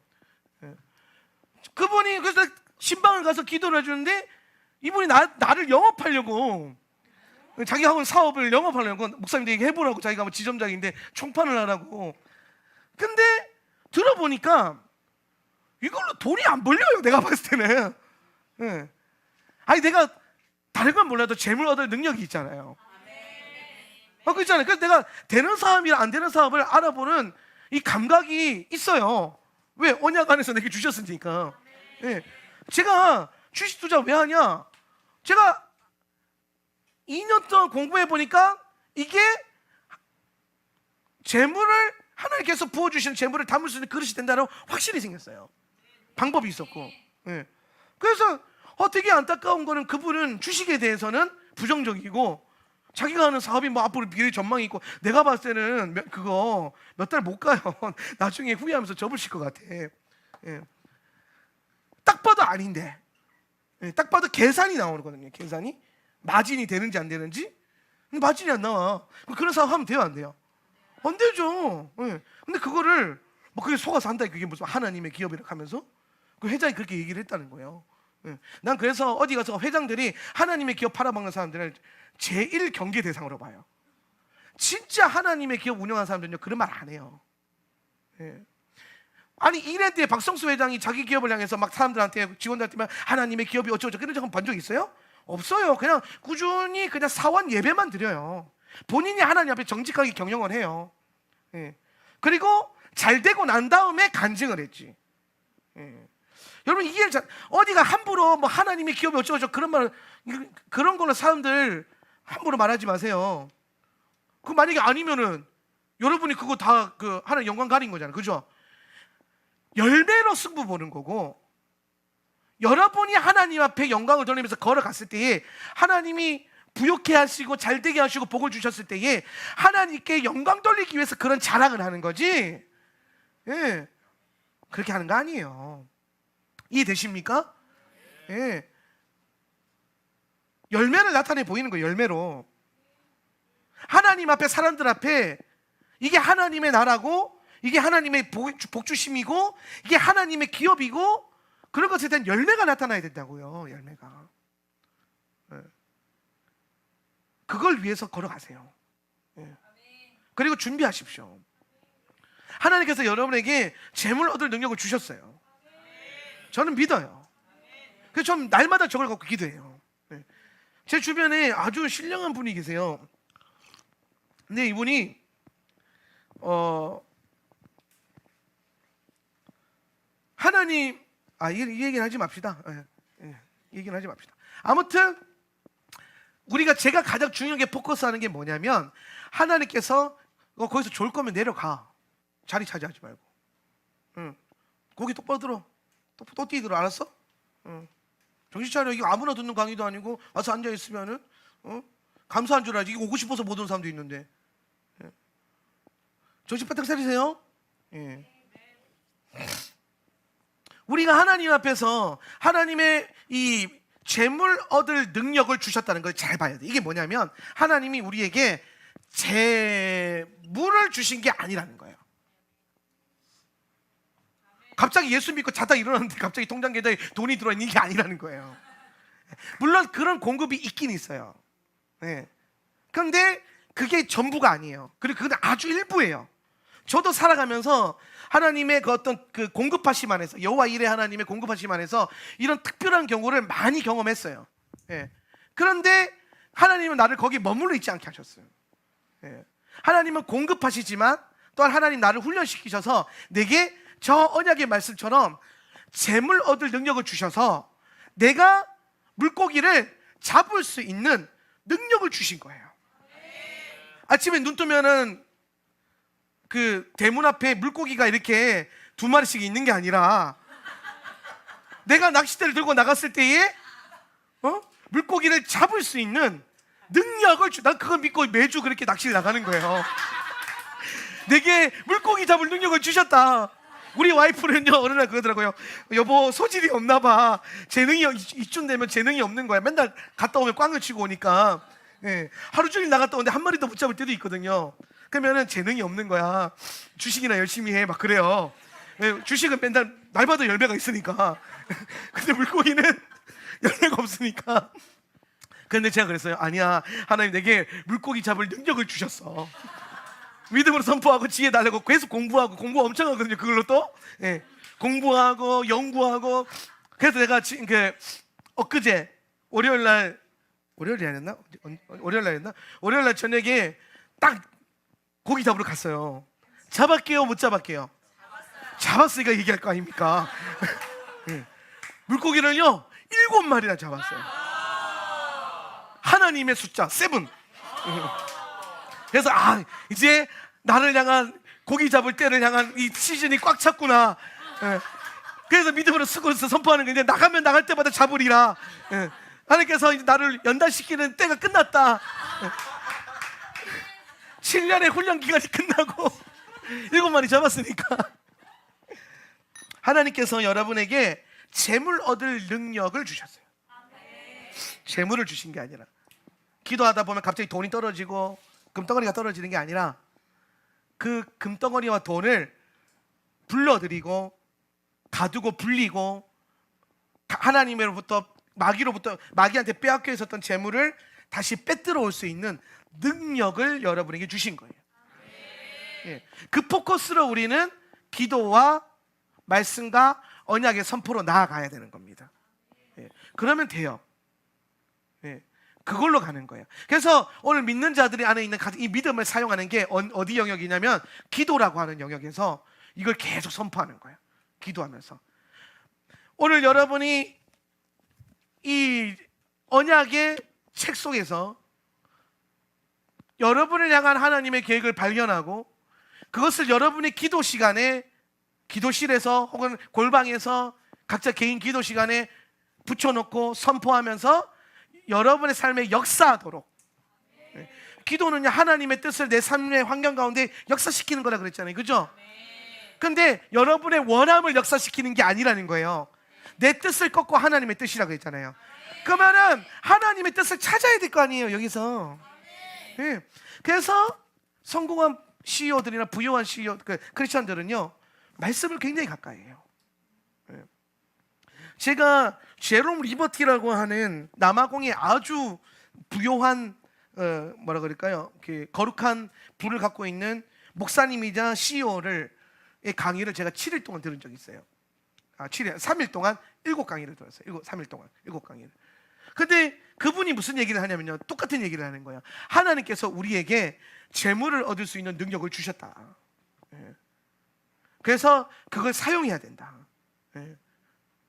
그분이 그래서 신방을 가서 기도를 해주는데 이분이 나를 영업하려고 자기 하고 사업을 영업하려고 목사님들 해보라고 자기가 뭐 지점장인데 총판을 하라고. 근데 들어보니까 이걸로 돈이 안 벌려요. 내가 봤을 때는. 아니 내가 다른 건 몰라도 재물 얻을 능력이 있잖아요. 그렇잖아요. 그래서 내가 되는 사업이랑 안 되는 사업을 알아보는 이 감각이 있어요. 왜? 언약 안에서 내게 주셨으니까. 제가 주식 투자 왜 하냐? 제가 2년 동안 공부해 보니까 이게 재물을 하나님께서 부어주시는 재물을 담을 수 있는 그릇이 된다는 확실히 생겼어요. 방법이 있었고. 그래서 되게 안타까운 거는 그분은 주식에 대해서는 부정적이고 자기가 하는 사업이 뭐 앞으로 미래 전망이 있고 내가 봤을 때는 그거 몇 달 못 가요. 나중에 후회하면서 접으실 것 같아. 딱 봐도 아닌데 딱 봐도 계산이 나오거든요. 계산이 마진이 되는지 안 되는지. 근데 마진이 안 나와. 그런 사업 하면 돼요 안 돼요? 안 되죠. 근데 그거를 뭐 그게 속아서 한다. 그게 무슨 하나님의 기업이라고 하면서 그 회장이 그렇게 얘기를 했다는 거예요. 난 그래서 어디 가서 회장들이 하나님의 기업 팔아먹는 사람들을 제일 경계 대상으로 봐요. 진짜 하나님의 기업 운영하는 사람들은요 그런 말 안 해요. 아니 이래때 박성수 회장이 자기 기업을 향해서 막 사람들한테 직원들한테 하나님의 기업이 어쩌고 그런 적은 본 적 있어요? 없어요. 그냥 꾸준히 그냥 사원 예배만 드려요. 본인이 하나님 앞에 정직하게 경영을 해요. 그리고 잘 되고 난 다음에 간증을 했지. 여러분 이해 어디가 함부로 뭐 하나님의 기업이 어쩌고 그런 말 그런 걸로 사람들 함부로 말하지 마세요. 그 만약에 아니면은 여러분이 그거 다 그 하나님 영광 가린 거잖아요. 그죠? 열매로 승부 보는 거고 여러분이 하나님 앞에 영광을 돌리면서 걸어갔을 때에 하나님이 부욕해 하시고 잘되게 하시고 복을 주셨을 때에 하나님께 영광 돌리기 위해서 그런 자랑을 하는 거지. 그렇게 하는 거 아니에요. 이해되십니까? 열매를 나타내 보이는 거예요. 열매로. 하나님 앞에, 사람들 앞에 이게 하나님의 나라고, 이게 하나님의 복주심이고, 이게 하나님의 기업이고, 그런 것에 대한 열매가 나타나야 된다고요. 열매가. 그걸 위해서 걸어가세요. 그리고 준비하십시오. 하나님께서 여러분에게 재물 얻을 능력을 주셨어요. 저는 믿어요. 그래서 좀 날마다 저걸 갖고 기도해요. 제 주변에 아주 신령한 분이 계세요. 근데 이분이 하나님, 이 얘기는 하지 맙시다. 이 얘기는 하지 맙시다. 아무튼 제가 가장 중요하게 포커스하는 게 뭐냐면, 하나님께서 거기서 좋을 거면 내려가. 자리 차지하지 말고. 거기 똑바로 들어. 또 뛰들어. 알았어? 정신 차려. 이거 아무나 듣는 강의도 아니고 와서 앉아 있으면은 감사한 줄 알지. 이거 오고 싶어서 못 오는 사람도 있는데. 정신 바짝 차리세요. 우리가 하나님 앞에서 하나님의 이 재물 얻을 능력을 주셨다는 걸 잘 봐야 돼. 이게 뭐냐면, 하나님이 우리에게 재물을 주신 게 아니라는 거예요. 갑자기 예수 믿고 자다 일어났는데 갑자기 통장 계좌에 돈이 들어있는 게 아니라는 거예요. 물론 그런 공급이 있긴 있어요. 그런데 그게 전부가 아니에요. 그리고 그건 아주 일부예요. 저도 살아가면서 하나님의 그 어떤 그 공급하심 안에서, 여호와 이레 하나님의 공급하심 안에서 이런 특별한 경우를 많이 경험했어요. 그런데 하나님은 나를 거기 머물러 있지 않게 하셨어요. 하나님은 공급하시지만 또한 하나님 나를 훈련시키셔서 내게 저 언약의 말씀처럼 재물 얻을 능력을 주셔서 내가 물고기를 잡을 수 있는 능력을 주신 거예요. 아침에 눈 뜨면은 그 대문 앞에 물고기가 이렇게 2마리씩 있는 게 아니라, 내가 낚싯대를 들고 나갔을 때에 물고기를 잡을 수 있는 능력을 난 그걸 믿고 매주 그렇게 낚시를 나가는 거예요. 내게 물고기 잡을 능력을 주셨다. 우리 와이프는요, 어느 날 그러더라고요. 여보, 소질이 없나 봐. 재능이 이쯤 되면 재능이 없는 거야. 맨날 갔다 오면 꽝을 치고 오니까. 하루 종일 나갔다 오는데 한 마리도 못 잡을 때도 있거든요. 그러면은 재능이 없는 거야. 주식이나 열심히 해. 막 그래요. 주식은 맨날 날마다 열매가 있으니까. 근데 물고기는 열매가 없으니까. 그런데 제가 그랬어요. 아니야, 하나님 내게 물고기 잡을 능력을 주셨어. 믿음으로 선포하고 지혜 달라고 계속 공부 엄청 하거든요. 그걸로 또 공부하고 연구하고. 그래서 내가 엊그제 월요일날 저녁에 딱 고기 잡으러 갔어요. 잡았게요, 못 잡았게요? 잡았으니까 얘기할 거 아닙니까? 물고기를요 7마리나 잡았어요. 하나님의 숫자 7. 그래서 이제 나를 향한, 고기 잡을 때를 향한 이 시즌이 꽉 찼구나. 그래서 믿음으로 쓰고서 선포하는 게, 이제 나가면 나갈 때마다 잡으리라. 하나님께서 나를 연단시키는 때가 끝났다. 7년의 훈련 기간이 끝나고 7마리 잡았으니까. 하나님께서 여러분에게 재물 얻을 능력을 주셨어요. 재물을 주신 게 아니라, 기도하다 보면 갑자기 돈이 떨어지고 금덩어리가 떨어지는 게 아니라, 그 금덩어리와 돈을 불러들이고 가두고 불리고 하나님으로부터, 마귀한테 빼앗겨 있었던 재물을 다시 빼들어 올 수 있는 능력을 여러분에게 주신 거예요. 그 포커스로 우리는 기도와 말씀과 언약의 선포로 나아가야 되는 겁니다. 그러면 돼요. 그걸로 가는 거예요. 그래서 오늘 믿는 자들이 안에 있는 이 믿음을 사용하는 게 어디 영역이냐면, 기도라고 하는 영역에서 이걸 계속 선포하는 거예요. 기도하면서. 오늘 여러분이 이 언약의 책 속에서 여러분을 향한 하나님의 계획을 발견하고, 그것을 여러분의 기도 시간에, 기도실에서 혹은 골방에서 각자 개인 기도 시간에 붙여놓고 선포하면서 여러분의 삶에 역사하도록. 기도는요, 하나님의 뜻을 내 삶의 환경 가운데 역사시키는 거라 그랬잖아요. 그죠? 근데 여러분의 원함을 역사시키는 게 아니라는 거예요. 내 뜻을 꺾고 하나님의 뜻이라고 했잖아요. 그러면은 하나님의 뜻을 찾아야 될 거 아니에요, 여기서. 예. 그래서 성공한 CEO들이나 부유한 CEO, 크리스천들은요, 말씀을 굉장히 가까이 해요. 예. 제가 제롬 리버티라고 하는 남아공의 아주 부유한 뭐라 그럴까요? 거룩한 부를 갖고 있는 목사님이자 CEO를 강의를 제가 7일 동안 들은 적이 있어요. 3일 동안 7강의를 들었어요. 3일 동안 7강의를. 근데 그분이 무슨 얘기를 하냐면요, 똑같은 얘기를 하는 거예요. 하나님께서 우리에게 재물을 얻을 수 있는 능력을 주셨다. 예. 그래서 그걸 사용해야 된다. 예.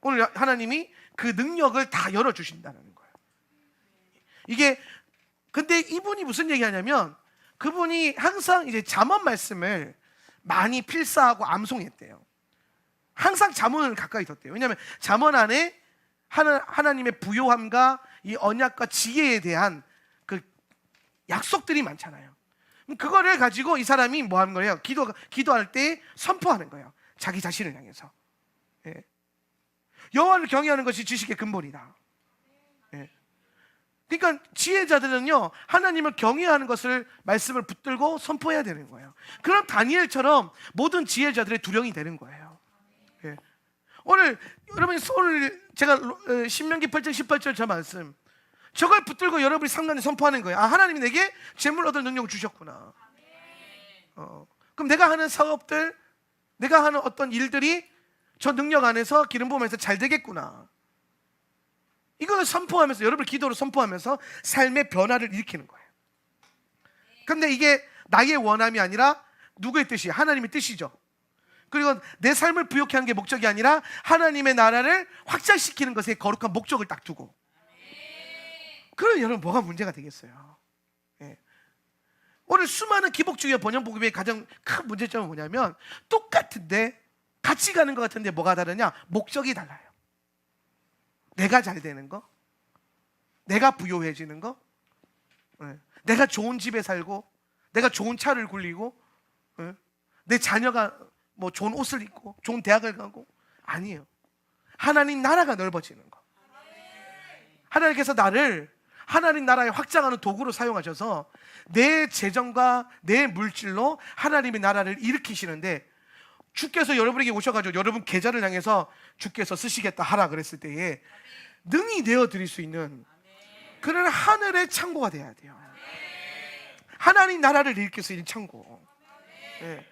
오늘 하나님이 그 능력을 다 열어주신다는 거예요. 근데 이분이 무슨 얘기하냐면, 그분이 항상 이제 잠언 말씀을 많이 필사하고 암송했대요. 항상 잠언을 가까이 뒀대요. 왜냐하면 잠언 안에 하나님의 부요함과 이 언약과 지혜에 대한 그 약속들이 많잖아요. 그거를 가지고 이 사람이 뭐 하는 거예요? 기도할 때 선포하는 거예요. 자기 자신을 향해서. 예. 여호와를 경외하는 것이 지식의 근본이다. 예. 그러니까 지혜자들은요, 하나님을 경외하는 것을 말씀을 붙들고 선포해야 되는 거예요. 그럼 다니엘처럼 모든 지혜자들의 두령이 되는 거예요. 예. 오늘 여러분이 제가 신명기 8장 18절 저 말씀, 저걸 붙들고 여러분이 상단에 선포하는 거예요. 하나님이 내게 재물 얻을 능력을 주셨구나. 그럼 내가 하는 사업들, 내가 하는 어떤 일들이 저 능력 안에서 기름 부음에서 잘 되겠구나. 이걸 선포하면서, 여러분 기도로 선포하면서 삶의 변화를 일으키는 거예요. 그런데 이게 나의 원함이 아니라 누구의 뜻이? 하나님의 뜻이죠. 그리고 내 삶을 부욕해 하는 게 목적이 아니라 하나님의 나라를 확장시키는 것에 거룩한 목적을 딱 두고. 그럼 여러분 뭐가 문제가 되겠어요? 예. 오늘 수많은 기복주의와 번영복음의 가장 큰 문제점은 뭐냐면, 똑같은데 같이 가는 것 같은데 뭐가 다르냐? 목적이 달라요. 내가 잘 되는 거, 내가 부유해지는 거, 내가 좋은 집에 살고, 내가 좋은 차를 굴리고, 내 자녀가 뭐 좋은 옷을 입고 좋은 대학을 가고. 아니에요. 하나님 나라가 넓어지는 거. 하나님께서 나를 하나님 나라에 확장하는 도구로 사용하셔서 내 재정과 내 물질로 하나님의 나라를 일으키시는데, 주께서 여러분에게 오셔가지고 여러분 계좌를 향해서 주께서 쓰시겠다 하라 그랬을 때에 능히 내어드릴 수 있는 그런 하늘의 창고가 돼야 돼요. 하나님 나라를 일으킬 수 있는 창고. 네.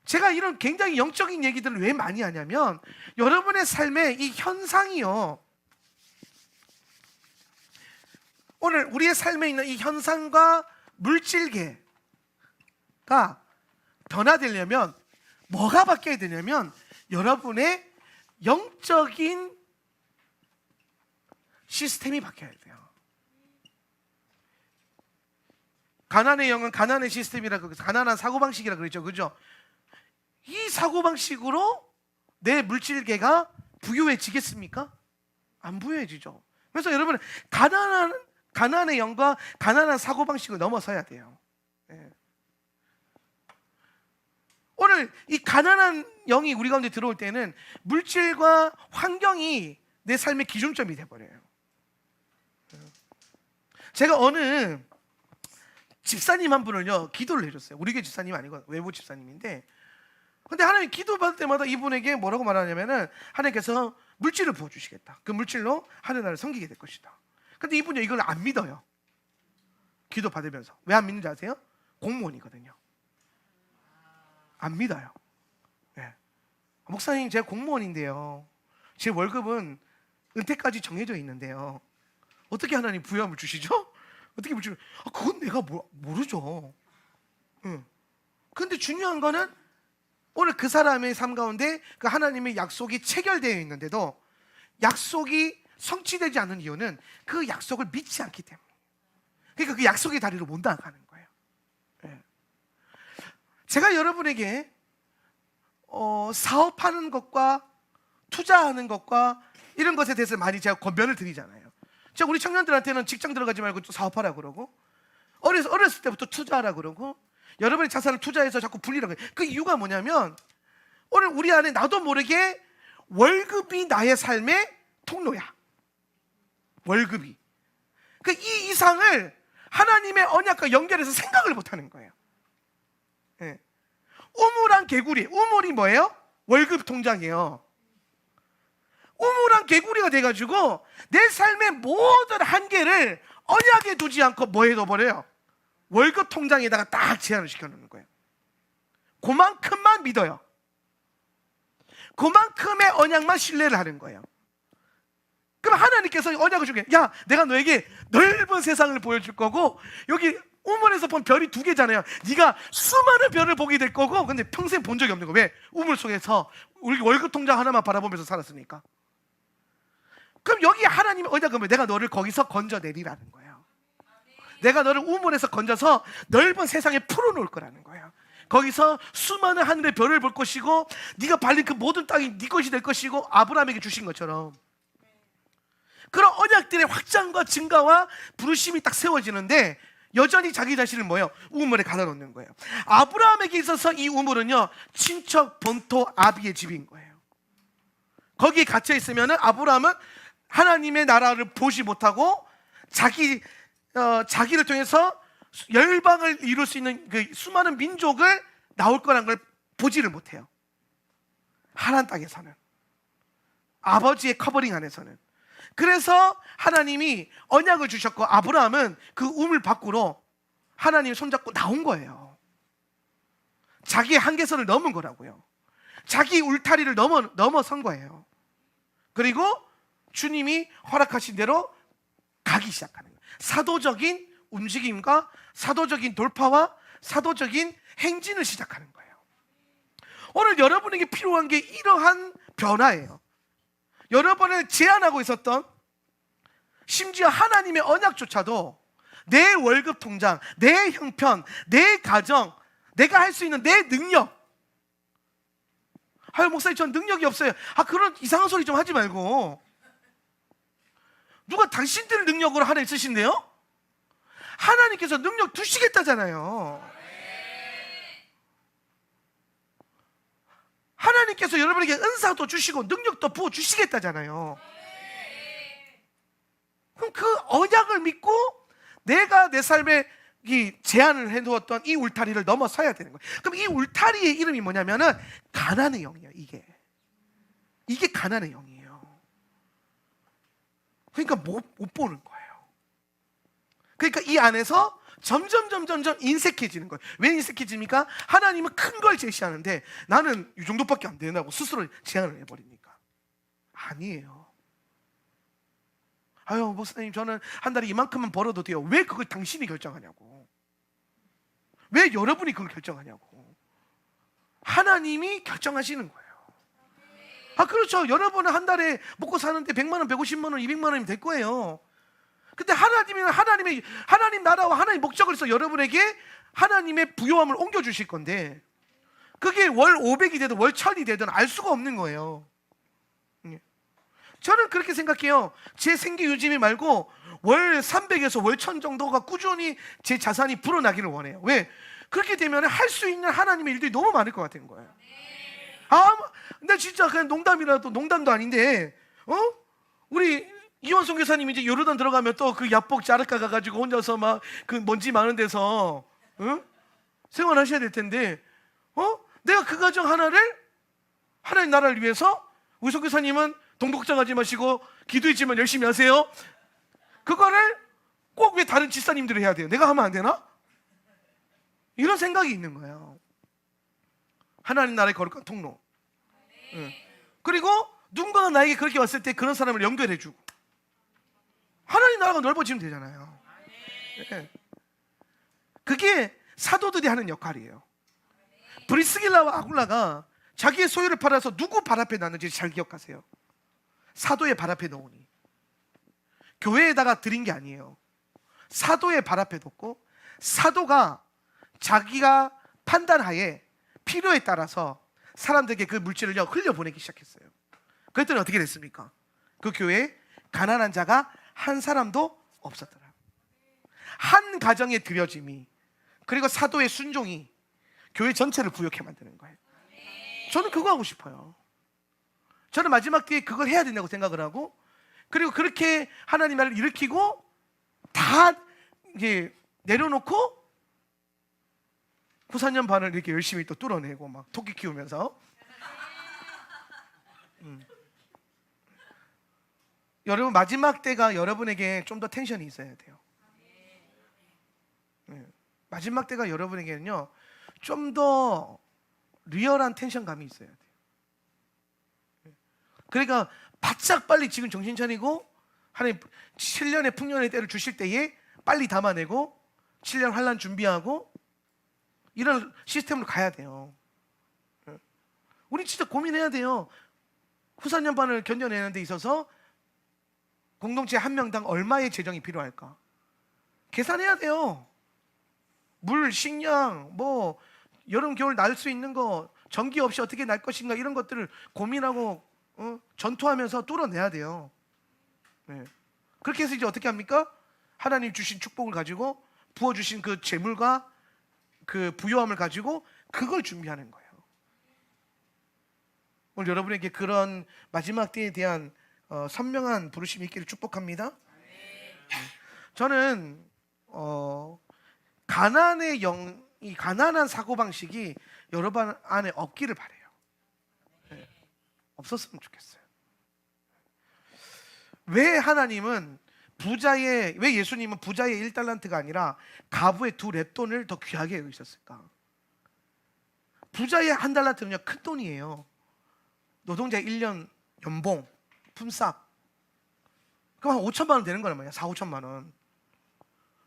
제가 이런 굉장히 영적인 얘기들을 왜 많이 하냐면, 여러분의 삶의 이 현상이요, 오늘 우리의 삶에 있는 이 현상과 물질계가 변화되려면 뭐가 바뀌어야 되냐면, 여러분의 영적인 시스템이 바뀌어야 돼요. 가난의 영은 가난의 시스템이라, 가난한 사고방식이라 그랬죠. 그죠? 이 사고방식으로 내 물질계가 부유해지겠습니까? 안 부유해지죠. 그래서 여러분은 가난의 영과 가난한 사고방식을 넘어서야 돼요. 예. 오늘 이 가난한 영이 우리 가운데 들어올 때는 물질과 환경이 내 삶의 기준점이 돼버려요. 제가 어느 집사님 한 분을요, 기도를 해줬어요. 우리 교회 집사님 아니고 외부 집사님인데, 근데 하나님 기도 받을 때마다 이분에게 뭐라고 말하냐면은, 하나님께서 물질을 부어주시겠다. 그 물질로 하나님을 섬기게 될 것이다. 근데 이분이 이걸 안 믿어요. 기도 받으면서. 왜 안 믿는지 아세요? 공무원이거든요. 안 믿어요. 네. 목사님, 제가 공무원인데요, 제 월급은 은퇴까지 정해져 있는데요, 어떻게 하나님 부여함을 주시죠? 어떻게 물질? 그건 내가 모르죠. 그런데 중요한 거는, 오늘 그 사람의 삶 가운데 그 하나님의 약속이 체결되어 있는데도 약속이 성취되지 않는 이유는 그 약속을 믿지 않기 때문에. 그러니까 그 약속의 다리로 못 나가는 거예요. 네. 제가 여러분에게 사업하는 것과 투자하는 것과 이런 것에 대해서 많이 제가 권면을 드리잖아요. 제가 우리 청년들한테는 직장 들어가지 말고 사업하라 그러고, 어렸을 때부터 투자하라 그러고, 여러분의 자산을 투자해서 자꾸 불리라고 해요. 그 이유가 뭐냐면, 오늘 우리 안에 나도 모르게 월급이 나의 삶의 통로야. 월급이. 그 이 이상을 하나님의 언약과 연결해서 생각을 못하는 거예요. 예. 우물한 개구리, 우물이 뭐예요? 월급 통장이에요. 우물한 개구리가 돼가지고 내 삶의 모든 한계를 언약에 두지 않고 뭐에 넣어버려요? 월급 통장에다가 딱 제한을 시켜놓는 거예요. 그만큼만 믿어요. 그만큼의 언약만 신뢰를 하는 거예요. 그럼 하나님께서 언약을 주게, 야, 내가 너에게 넓은 세상을 보여줄 거고, 여기 우물에서 본 별이 2개잖아요. 네가 수많은 별을 보게 될 거고, 근데 평생 본 적이 없는 거. 왜? 우물 속에서 우리 월급 통장 하나만 바라보면서 살았으니까. 그럼 여기 하나님의 언약은 내가 너를 거기서 건져내리라는 거예요. 내가 너를 우물에서 건져서 넓은 세상에 풀어놓을 거라는 거예요. 거기서 수많은 하늘의 별을 볼 것이고, 네가 밟는 그 모든 땅이 네 것이 될 것이고, 아브라함에게 주신 것처럼. 그런 언약들의 확장과 증가와 부르심이 딱 세워지는데, 여전히 자기 자신을 뭐예요? 우물에 가둬놓는 거예요. 아브라함에게 있어서 이 우물은요, 친척 본토 아비의 집인 거예요. 거기에 갇혀 있으면 아브라함은 하나님의 나라를 보지 못하고 자기를 통해서 열방을 이룰 수 있는 그 수많은 민족을 나올 거라는 걸 보지를 못해요. 하나님 땅에서는, 아버지의 커버링 안에서는. 그래서 하나님이 언약을 주셨고, 아브라함은 그 우물 밖으로 하나님을 손잡고 나온 거예요. 자기의 한계선을 넘은 거라고요. 자기 울타리를 넘어선 거예요. 그리고 주님이 허락하신 대로 가기 시작하는 거예요. 사도적인 움직임과 사도적인 돌파와 사도적인 행진을 시작하는 거예요. 오늘 여러분에게 필요한 게 이러한 변화예요. 여러분을 제한하고 있었던, 심지어 하나님의 언약조차도 내 월급 통장, 내 형편, 내 가정, 내가 할 수 있는 내 능력. 아유, 목사님, 전 능력이 없어요. 그런 이상한 소리 좀 하지 말고. 누가 당신들 능력으로 하나님 쓰신대요? 하나님께서 능력 두시겠다잖아요. 하나님께서 여러분에게 은사도 주시고 능력도 부어 주시겠다잖아요. 그럼 그 언약을 믿고 내가 내 삶에 이 제한을 해두었던 이 울타리를 넘어서야 되는 거예요. 그럼 이 울타리의 이름이 뭐냐면은 가난의 영이에요. 이게 가난의 영이에요. 그러니까 못 보는 거예요. 그러니까 이 안에서 점점 인색해지는 거예요. 왜 인색해집니까? 하나님은 큰 걸 제시하는데 나는 이 정도밖에 안 된다고 스스로 제한을 해버리니까. 아니에요. 아유, 목사님, 저는 한 달에 이만큼만 벌어도 돼요. 왜 그걸 당신이 결정하냐고. 왜 여러분이 그걸 결정하냐고. 하나님이 결정하시는 거예요. 그렇죠. 여러분은 한 달에 먹고 사는데 100만 원, 150만 원, 200만 원이면 될 거예요. 근데 하나님 나라와 하나님의 목적을 해서 여러분에게 하나님의 부요함을 옮겨주실 건데, 그게 월 500이 되든 월 1000이 되든 알 수가 없는 거예요. 저는 그렇게 생각해요. 제 생계 유지비 말고 월 300에서 월 1000 정도가 꾸준히 제 자산이 불어나기를 원해요. 왜? 그렇게 되면 할 수 있는 하나님의 일들이 너무 많을 것 같은 거예요. 근데 진짜 그냥 농담도 아닌데, 우리 이원송 교사님 이제 요르단 들어가면 또 그 야복 자르까 가가지고 혼자서 막 그 먼지 많은 데서 생활하셔야 될 텐데, 내가 그 가정 하나를 하나님 나라를 위해서, 우리 송 교사님은 돈 걱정하지 마시고 기도했지만 열심히 하세요. 그거를 꼭 왜 다른 집사님들이 해야 돼요? 내가 하면 안 되나? 이런 생각이 있는 거예요. 하나님 나라의 거룩한 통로. 그리고 누군가가 나에게 그렇게 왔을 때 그런 사람을 연결해주고, 하나님 나라가 넓어지면 되잖아요. 그게 사도들이 하는 역할이에요. 브리스길라와 아굴라가 자기의 소유를 팔아서 누구 발 앞에 놨는지 잘 기억하세요. 사도의 발 앞에 놓으니. 교회에다가 드린 게 아니에요. 사도의 발 앞에 놓고, 사도가 자기가 판단하에 필요에 따라서 사람들에게 그 물질을 흘려보내기 시작했어요. 그랬더니 어떻게 됐습니까? 그 교회에 가난한 자가 한 사람도 없었더라. 한 가정의 드려짐이, 그리고 사도의 순종이 교회 전체를 부욕해 만드는 거예요. 저는 그거 하고 싶어요. 저는 마지막 때에 그걸 해야 된다고 생각을 하고, 그리고 그렇게 하나님 나라를 일으키고 다 이제 내려놓고 후 4년 반을 이렇게 열심히 또 뚫어내고 막 토끼 키우면서 여러분 마지막 때가 여러분에게 좀 더 텐션이 있어야 돼요. 마지막 때가 여러분에게는요 좀 더 리얼한 텐션감이 있어야 돼요. 그러니까 바짝 빨리 지금 정신 차리고 하나님 7년의 풍년의 때를 주실 때에 빨리 담아내고 7년 환난 준비하고 이런 시스템으로 가야 돼요. 우리 진짜 고민해야 돼요. 후 4년 반을 견뎌내는 데 있어서 공동체 한 명당 얼마의 재정이 필요할까? 계산해야 돼요. 물, 식량, 뭐 여름, 겨울 날 수 있는 거, 전기 없이 어떻게 날 것인가 이런 것들을 고민하고 전투하면서 뚫어내야 돼요. 네. 그렇게 해서 이제 어떻게 합니까? 하나님 주신 축복을 가지고 부어주신 그 재물과 그 부요함을 가지고 그걸 준비하는 거예요. 오늘 여러분에게 그런 마지막 때에 대한 선명한 부르심이 있기를 축복합니다. 저는 가난의 이 가난한 사고 방식이 여러분 안에 없기를 바래요. 네. 없었으면 좋겠어요. 왜 예수님은 부자의 1달란트가 아니라 가부의 2렙돈을 더 귀하게 여기셨을까? 부자의 1달란트는요 큰 돈이에요. 노동자의 1년 연봉, 품삯. 그럼 한 5천만 원 되는 거란 말이야. 4, 5천만 원.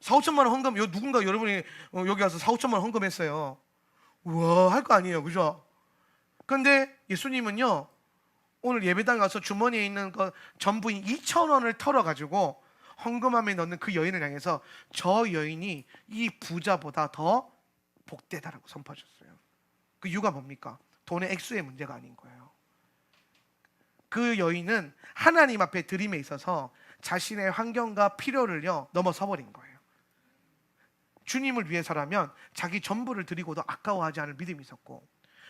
4, 5천만 원 헌금, 누군가 여러분이 여기 와서 4, 5천만 원 헌금했어요. 우와 할 거 아니에요, 그죠? 그런데 예수님은요 오늘 예배당 가서 주머니에 있는 거 전부인 2,000원을 털어가지고 헌금함에 넣는 그 여인을 향해서 저 여인이 이 부자보다 더 복되다라고 선포하셨어요. 그 이유가 뭡니까? 돈의 액수의 문제가 아닌 거예요. 그 여인은 하나님 앞에 드림에 있어서 자신의 환경과 필요를요 넘어서 버린 거예요. 주님을 위해서라면 자기 전부를 드리고도 아까워하지 않을 믿음이 있었고,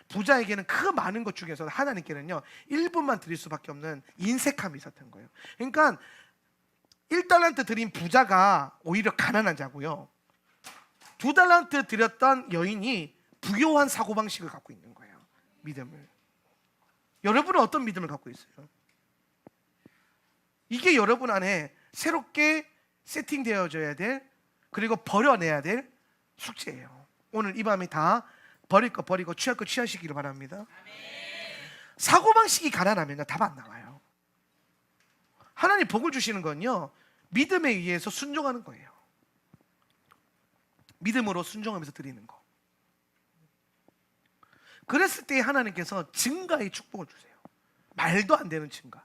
부자에게는 그 많은 것 중에서 하나님께는요 일부만 드릴 수밖에 없는 인색함이 있었던 거예요. 그러니까 1달란트 드린 부자가 오히려 가난한 자고요, 2달란트 드렸던 여인이 부요한 사고방식을 갖고 있는 거예요. 믿음을. 여러분은 어떤 믿음을 갖고 있어요? 이게 여러분 안에 새롭게 세팅되어져야 될, 그리고 버려내야 될 숙제예요. 오늘 이 밤에 다 버릴 거 버리고 취할 거 취하시기를 바랍니다. 사고방식이 가난하면요 답 안 나와요. 하나님 복을 주시는 건요 믿음에 의해서 순종하는 거예요. 믿음으로 순종하면서 드리는 거. 그랬을 때 하나님께서 증가의 축복을 주세요. 말도 안 되는 증가.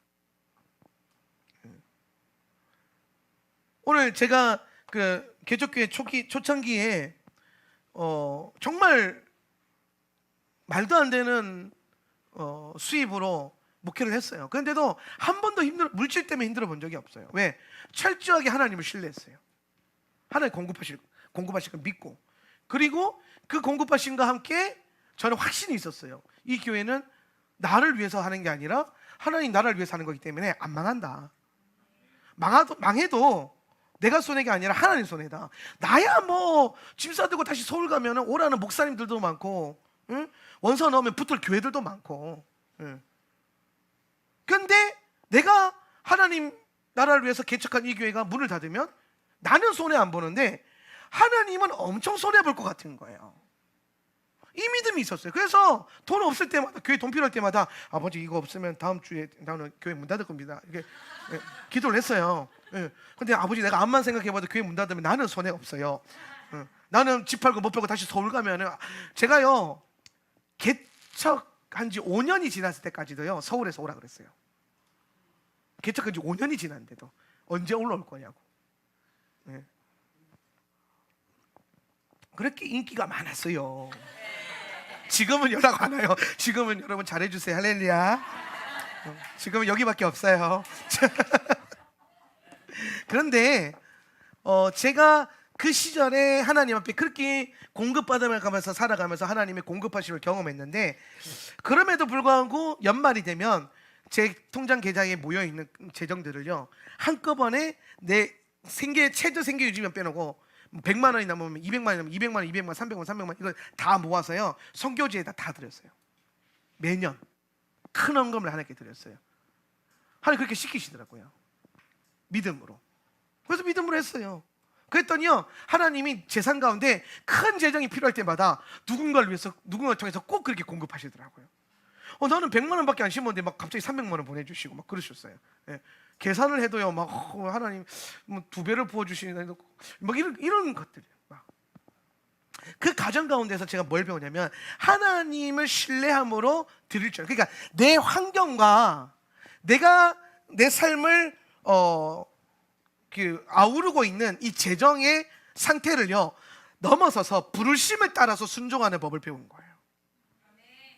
오늘 제가 그 개척교회 초창기에 정말 말도 안 되는 수입으로 목회를 했어요. 그런데도 한 번도 물질 때문에 힘들어 본 적이 없어요. 왜? 철저하게 하나님을 신뢰했어요. 하나님 공급하실 걸 믿고, 그리고 그 공급하신과 함께 저는 확신이 있었어요. 이 교회는 나를 위해서 하는 게 아니라 하나님 나라를 위해서 하는 거기 때문에 안 망한다. 망해도 내가 손해가 아니라 하나님 손해다. 나야 뭐 짐 싸들고 다시 서울 가면 오라는 목사님들도 많고, 응? 원서 넣으면 붙을 교회들도 많고, 응. 근데 내가 하나님 나라를 위해서 개척한 이 교회가 문을 닫으면 나는 손해 안 보는데 하나님은 엄청 손해 볼 것 같은 거예요. 이 믿음이 있었어요. 그래서 돈 없을 때마다, 교회 돈 필요할 때마다 아버지 이거 없으면 다음 주에 나는 교회 문 닫을 겁니다. 이렇게 기도를 했어요. 근데 아버지 내가 암만 생각해봐도 교회 문 닫으면 나는 손해 없어요. 나는 집 팔고 못 팔고 다시 서울 가면은, 제가요 개척한 지 5년이 지났을 때까지도요 서울에서 오라 그랬어요. 개척한 지 5년이 지났는데도 언제 올라올 거냐고. 그렇게 인기가 많았어요. 지금은 연락 안 와요. 지금은 여러분 잘해주세요. 할렐루야. 지금은 여기밖에 없어요. 그런데 제가 그 시절에 하나님 앞에 그렇게 공급받아가면서 살아가면서 하나님의 공급하심을 경험했는데, 그럼에도 불구하고 연말이 되면 제 통장 계좌에 모여 있는 재정들을요 한꺼번에 내 생계 최저 생계 유지비만 빼놓고 100만 원이 남으면 200만 원이 남으면 200만 원, 200만 원, 300만 원, 300만 원 이걸 다 모아서요 선교지에다 다 드렸어요. 매년 큰 헌금을 하나님께 드렸어요. 하나님 그렇게 시키시더라고요. 믿음으로. 그래서 믿음으로 했어요. 그랬더니요 하나님이 재산 가운데 큰 재정이 필요할 때마다 누군가를 위해서 누군가를 통해서 꼭 그렇게 공급하시더라고요. 나는 100만 원밖에 안 심었는데 막 갑자기 300만 원 보내주시고 막 그러셨어요. 예. 계산을 해도요 막 하나님 뭐 2배를 부어주시는 막 이런 것들이 막. 그 가정 가운데서 제가 뭘 배우냐면 하나님을 신뢰함으로 드릴 줄. 그러니까 내 환경과 내가 내 삶을 아우르고 있는 이 재정의 상태를요 넘어서서 부르심을 따라서 순종하는 법을 배우는 거예요.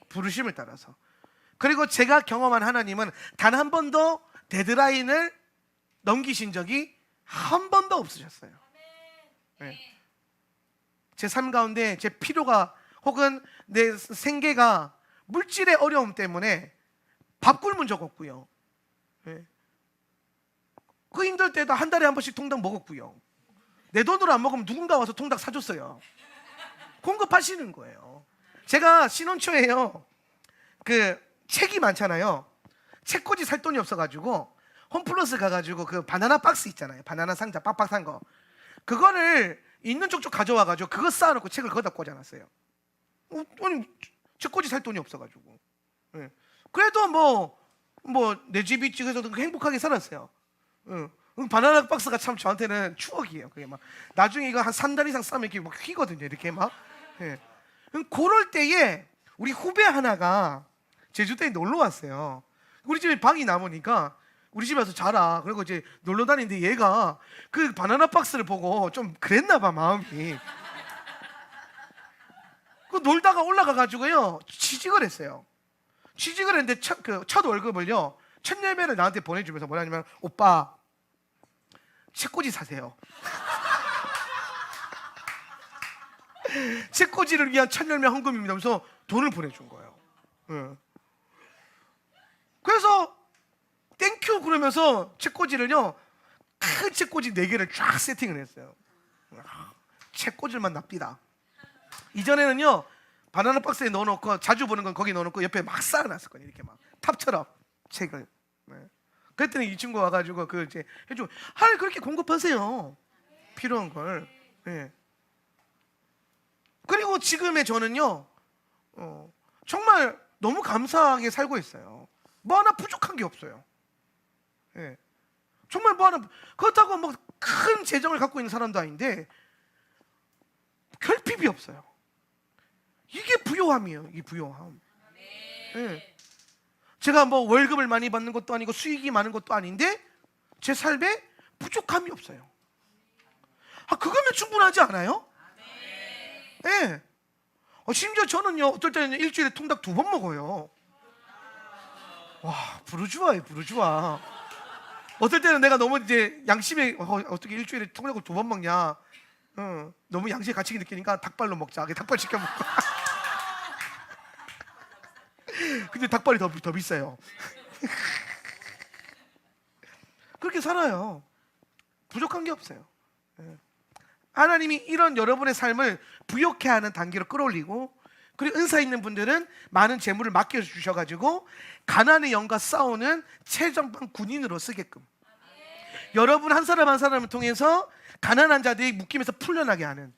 부르심을 따라서. 그리고 제가 경험한 하나님은 단 한 번도 데드라인을 넘기신 적이 한 번도 없으셨어요. 네. 제 삶 가운데 제 필요가 혹은 내 생계가 물질의 어려움 때문에 밥 굶은 적 없고요. 네. 그 힘들 때도 한 달에 한 번씩 통닭 먹었고요. 내 돈으로 안 먹으면 누군가 와서 통닭 사줬어요. 공급하시는 거예요. 제가 신혼 초에요 그 책이 많잖아요. 책꽂이 살 돈이 없어가지고 홈플러스 가가지고 그 바나나 박스 있잖아요. 바나나 상자 빡빡 산 거 그거를 있는 쪽쪽 가져와가지고 그거 쌓아놓고 책을 거기다 꽂아놨어요. 아니 책꽂이 살 돈이 없어가지고. 네. 그래도 내 집이 찍어서 행복하게 살았어요. 바나나 박스가 참 저한테는 추억이에요. 그게 막 나중에 이거 한 3달 이상 싸면 이렇게 막 휘거든요. 이렇게 막. 예. 그럴 때에 우리 후배 하나가 제주도에 놀러 왔어요. 우리 집에 방이 남으니까 우리 집에 와서 자라. 그리고 이제 놀러 다니는데 얘가 그 바나나 박스를 보고 좀 그랬나 봐 마음이. 그 놀다가 올라가 가지고요 취직을 했어요. 취직을 했는데 첫 월급을요 첫 예매를 나한테 보내주면서 뭐냐면 오빠 책꽂이 사세요. 책꽂이를 위한 첫 열매 헌금입니다 하면서 돈을 보내준 거예요. 네. 그래서 땡큐 그러면서 책꽂이를요 큰 책꽂이 4개를 쫙 세팅을 했어요. 책꽂이만 납디다. 이전에는요 바나나 박스에 넣어놓고 자주 보는 건 거기 넣어놓고 옆에 막 쌓아놨었거든요. 이렇게 막 탑처럼 책을. 네. 그랬더니 이 친구 와가지고 그 이제 해주고 하나님 그렇게 공급하세요. 필요한 걸. 네. 그리고 지금의 저는요 정말 너무 감사하게 살고 있어요. 뭐 하나 부족한 게 없어요. 네. 정말 뭐 하나 그렇다고 뭐 큰 재정을 갖고 있는 사람도 아닌데 결핍이 없어요. 이게 부요함이에요. 이 부요함. 네. 제가 뭐 월급을 많이 받는 것도 아니고 수익이 많은 것도 아닌데 제 삶에 부족함이 없어요. 그거면 충분하지 않아요? 네. 심지어 저는요 어떨 때는 일주일에 통닭 2번 먹어요. 와 부르주아예요 부르주아. 어떨 때는 내가 너무 이제 양심에 어떻게 일주일에 통닭을 2번 먹냐. 너무 양심의 가치를 느끼니까 닭발로 먹자. 닭발 시켜 먹고. 근데 닭발이 더 비싸요. 그렇게 살아요. 부족한 게 없어요. 하나님이 이런 여러분의 삶을 부욕해 하는 단계로 끌어올리고 그리고 은사 있는 분들은 많은 재물을 맡겨주셔가지고 가난의 영과 싸우는 최전방 군인으로 쓰게끔 여러분 한 사람 한 사람을 통해서 가난한 자들이 묶임에서 풀려나게 하는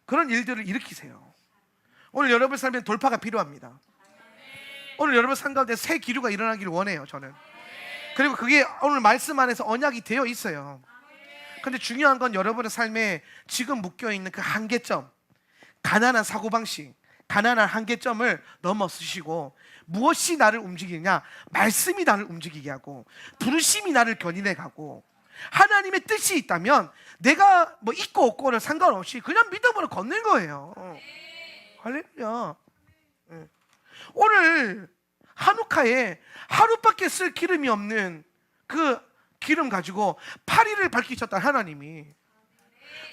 그런 일들을 일으키세요. 오늘 여러분 삶에 돌파가 필요합니다. 오늘 여러분 삶 가운데 새 기류가 일어나기를 원해요 저는. 그리고 그게 오늘 말씀 안에서 언약이 되어 있어요. 근데 중요한 건 여러분의 삶에 지금 묶여있는 그 한계점, 가난한 사고방식, 가난한 한계점을 넘어서시고 무엇이 나를 움직이냐? 말씀이 나를 움직이게 하고 부르심이 나를 견인해 가고 하나님의 뜻이 있다면 내가 뭐 있고 없고는 상관없이 그냥 믿음으로 걷는 거예요. 할렐루야. 오늘 한우카에 하루밖에 쓸 기름이 없는 그 기름 가지고 파리를 밝히셨다 하나님이.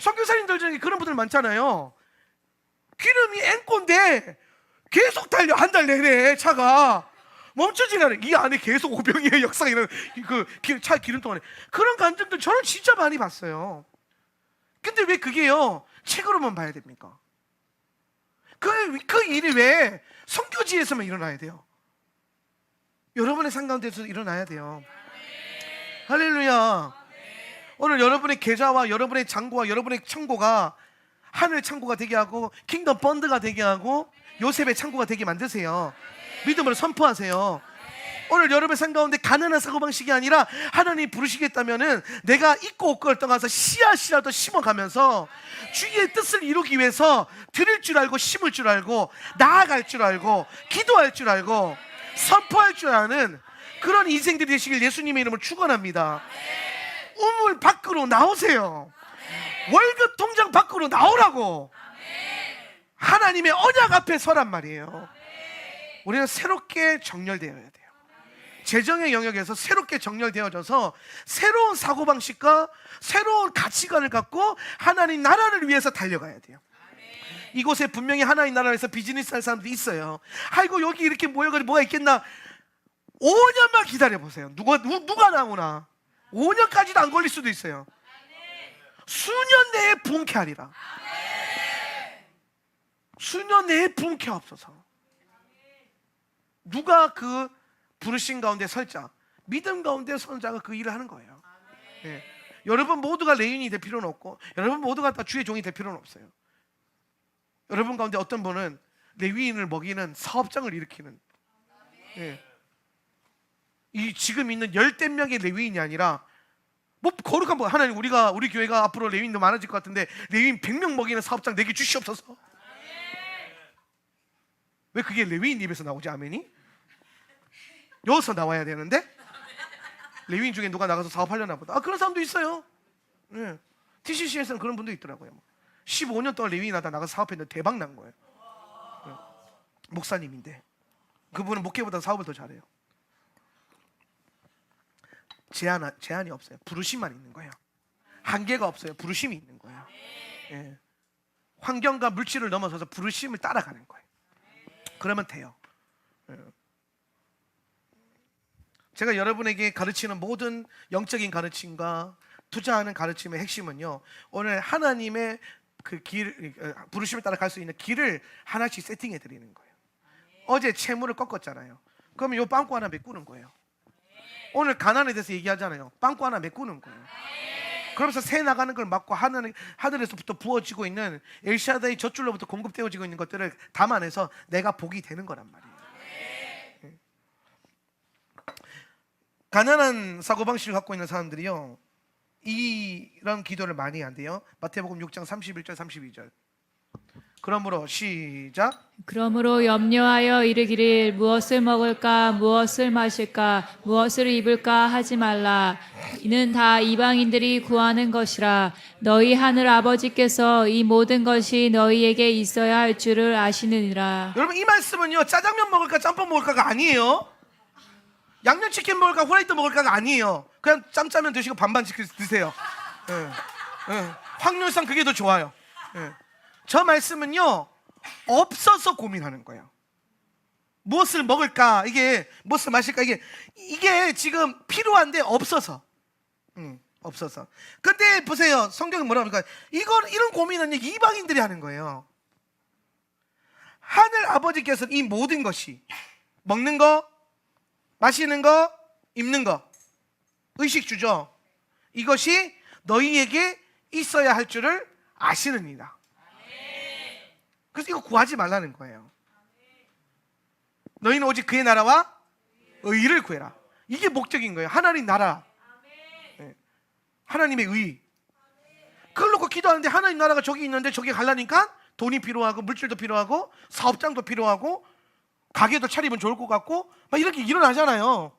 선교사님들 중에 그런 분들 많잖아요. 기름이 앵꼬인데 계속 달려 한 달 내내 차가 멈추지 않아요. 이 안에 계속 오병이의 역사가 있는 차 기름 동안에 그런 감정들 저는 진짜 많이 봤어요. 근데 왜 그게요 책으로만 봐야 됩니까? 그 일이 왜 선교지에서만 일어나야 돼요? 여러분의 삶 가운데서 일어나야 돼요. 할렐루야. 오늘 여러분의 계좌와 여러분의 잔고와 여러분의 창고가 하늘 창고가 되게 하고 킹덤 펀드가 되게 하고 요셉의 창고가 되게 만드세요. 믿음으로 선포하세요. 오늘 여러분의 삶 가운데 가난한 사고방식이 아니라 하나님이 부르시겠다면은 내가 있고 없고를 떠나서 씨앗이라도 심어가면서 주의 뜻을 이루기 위해서 드릴 줄 알고 심을 줄 알고 나아갈 줄 알고 기도할 줄 알고 선포할 줄 아는 그런 인생들이 되시길 예수님의 이름으로 축원합니다. 우물 밖으로 나오세요. 월급 통장 밖으로 나오라고. 하나님의 언약 앞에 서란 말이에요. 우리는 새롭게 정렬되어야 돼요. 재정의 영역에서 새롭게 정렬되어져서 새로운 사고방식과 새로운 가치관을 갖고 하나님 나라를 위해서 달려가야 돼요. 이곳에 분명히 하나님 나라에서 비즈니스 할 사람들이 있어요. 아이고 여기 이렇게 모여가지고 뭐가 있겠나. 5년만 기다려보세요. 누가 나오나. 5년까지도 안 걸릴 수도 있어요. 수년 내에 부흥케 하리라. 수년 내에 부흥케 하옵소서. 누가 그 부르신 가운데 설자, 믿음 가운데 선 자가 그 일을 하는 거예요. 네. 여러분 모두가 레인이 될 필요는 없고 여러분 모두가 다 주의 종이 될 필요는 없어요. 여러분 가운데 어떤 분은 레위인을 먹이는 사업장을 일으키는, 네. 이 지금 있는 10대 명의 레위인이 아니라 뭐 거룩한 분, 하나님 우리 교회가 앞으로 레위인도 많아질 것 같은데 레위인 100명 먹이는 사업장 내게 주시옵소서. 왜 그게 레위인 입에서 나오지? 아멘이? 여기서 나와야 되는데 레위인 중에 누가 나가서 사업하려나 보다. 그런 사람도 있어요. 네. TCC에서는 그런 분도 있더라고요. 15년 동안 레위인 하다 나가서 사업했는데 대박 난 거예요. 네. 목사님인데 그분은 목회보다 사업을 더 잘해요. 제한이 없어요. 부르심만 있는 거예요. 한계가 없어요. 부르심이 있는 거예요. 네. 환경과 물질을 넘어서서 부르심을 따라가는 거예요. 그러면 돼요. 네. 제가 여러분에게 가르치는 모든 영적인 가르침과 투자하는 가르침의 핵심은요, 오늘 하나님의 그 부르심을 따라 갈 수 있는 길을 하나씩 세팅해 드리는 거예요. 어제 채무를 꺾었잖아요. 그러면 요 빵꾸 하나 메꾸는 거예요. 오늘 가난에 대해서 얘기하잖아요. 빵꾸 하나 메꾸는 거예요. 그러면서 새 나가는 걸 막고 하늘에서부터 부어지고 있는 엘샤다의 젖줄로부터 공급되어지고 있는 것들을 담아내서 내가 복이 되는 거란 말이에요. 가난한 사고방식을 갖고 있는 사람들이요, 이런 기도를 많이 한대요. 마태복음 6장 31절 32절. 그러므로 시작. 그러므로 염려하여 이르기를 무엇을 먹을까 무엇을 마실까 무엇을 입을까 하지 말라. 이는 다 이방인들이 구하는 것이라. 너희 하늘 아버지께서 이 모든 것이 너희에게 있어야 할 줄을 아시느니라. 여러분 이 말씀은요, 짜장면 먹을까 짬뽕 먹을까가 아니에요. 양념치킨 먹을까 후라이드 먹을까가 아니에요. 그냥 짬짜면 드시고 반반 드세요. 확률상 그게 더 좋아요. 저 말씀은요, 없어서 고민하는 거예요. 무엇을 먹을까, 이게 무엇을 마실까, 이게 지금 필요한데 없어서. 없어서. 근데 보세요, 성경은 뭐라고 합니까? 이런 고민은 이방인들이 하는 거예요. 하늘 아버지께서 이 모든 것이, 먹는 거, 마시는 거, 입는 거, 의식 주죠. 이것이 너희에게 있어야 할 줄을 아시느니라. 그래서 이거 구하지 말라는 거예요. 너희는 오직 그의 나라와 의를 구해라. 이게 목적인 거예요. 하나님 나라, 하나님의 의. 그걸 놓고 기도하는데 하나님 나라가 저기 있는데 저기 가려니까 돈이 필요하고 물질도 필요하고 사업장도 필요하고 가게도 차리면 좋을 것 같고 막 이렇게 일어나잖아요.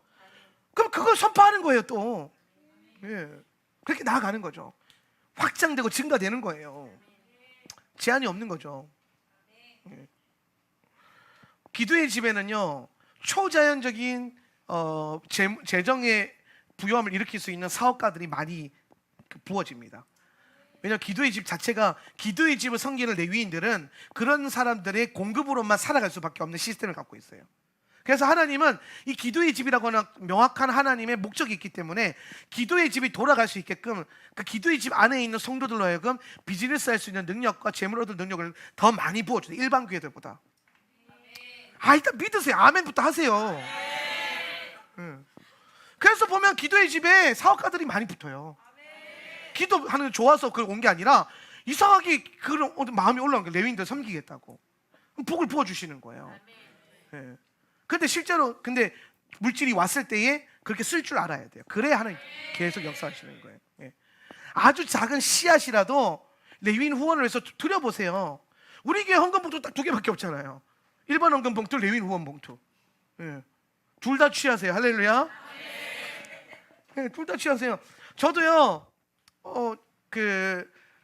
그럼 그걸 선포하는 거예요. 또 그렇게 나아가는 거죠. 확장되고 증가되는 거예요. 제한이 없는 거죠. 기도의 집에는요, 초자연적인 재정의 부여함을 일으킬 수 있는 사업가들이 많이 부어집니다. 왜냐하면 기도의 집 자체가, 기도의 집을 섬기는 레위인들은 그런 사람들의 공급으로만 살아갈 수밖에 없는 시스템을 갖고 있어요. 그래서 하나님은 이 기도의 집이라고 하는 명확한 하나님의 목적이 있기 때문에 기도의 집이 돌아갈 수 있게끔 그 기도의 집 안에 있는 성도들로 하여금 비즈니스 할 수 있는 능력과 재물 얻을 능력을 더 많이 부어줘요. 일반 교회들보다. 일단 믿으세요. 아멘부터 하세요. 그래서 보면 기도의 집에 사업가들이 많이 붙어요. 기도하는 게 좋아서 그걸 온 게 아니라 이상하게 그런 마음이 올라온 게 레위인들 섬기겠다고 복을 부어주시는 거예요. 근데 실제로 물질이 왔을 때에 그렇게 쓸 줄 알아야 돼요. 그래야 하나님 계속 역사하시는 거예요. 아주 작은 씨앗이라도 레위인 후원을 해서 드려보세요. 우리 교회 헌금 봉투 딱 2개밖에 없잖아요. 일반 헌금 봉투, 레위인 후원 봉투. 둘 다 취하세요. 할렐루야. 둘 다 취하세요. 저도요.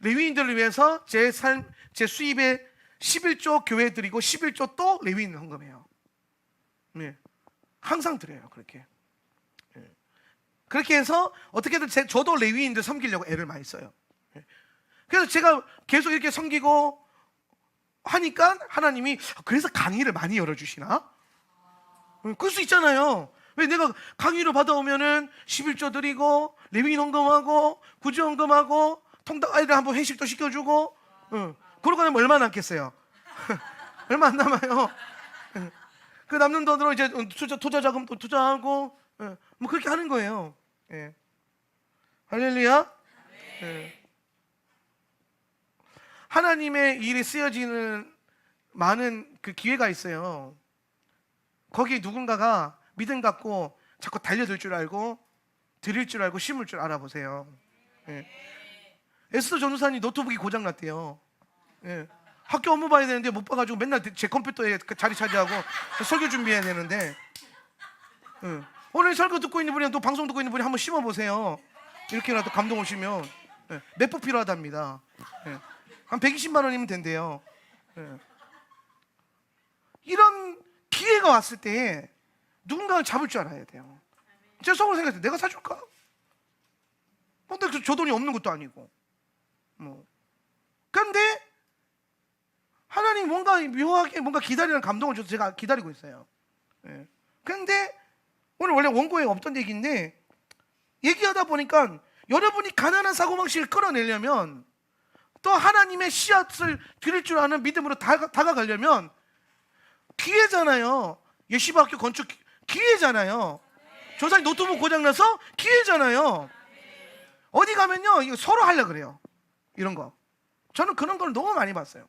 레위인들을 위해서 제 수입의 11조 교회 드리고 11조 또 레위인 헌금해요. 항상 드려요. 그렇게 해서 어떻게든 저도 레위인들 섬기려고 애를 많이 써요. 그래서 제가 계속 이렇게 섬기고 하니까 하나님이 그래서 강의를 많이 열어주시나? 그럴 수 있잖아요. 왜 내가 강의로 받아오면은 11조 드리고 레위인 헌금하고 구제 헌금하고 통닭 아이들 한번 회식도 시켜주고 그러고 나면 얼마 남겠어요? 얼마 안 남아요. 그 남는 돈으로 이제 투자 자금도 투자하고 뭐 그렇게 하는 거예요. 할렐루야. 하나님의 일이 쓰여지는 많은 그 기회가 있어요. 거기 누군가가 믿음 갖고 자꾸 달려들 줄 알고 드릴 줄 알고 심을 줄 알아보세요. 에스더 전도사님 노트북이 고장났대요. 학교 업무 봐야 되는데 못 봐가지고 맨날 제 컴퓨터에 자리 차지하고 설교 준비해야 되는데 오늘 설교 듣고 있는 분이랑 또 방송 듣고 있는 분이 한번 심어보세요. 이렇게라도 감동 오시면 몇 부 필요하답니다. 한 120만 원이면 된대요. 이런 기회가 왔을 때 누군가를 잡을 줄 알아야 돼요. 제 속으로 생각해요. 내가 사줄까? 근데 저 돈이 없는 것도 아니고 그런데 하나님 뭔가 묘하게 뭔가 기다리는 감동을 줘서 제가 기다리고 있어요. 그런데 오늘 원래 원고에 없던 얘기인데 얘기하다 보니까 여러분이 가난한 사고방식을 끌어내려면 또 하나님의 씨앗을 드릴 줄 아는 믿음으로 다가가려면 기회잖아요. 예시바학교 건축 기회잖아요. 조상이 노트북 고장나서 기회잖아요. 어디 가면요 이거 서로 하려고 그래요. 이런 거 저는 그런 걸 너무 많이 봤어요.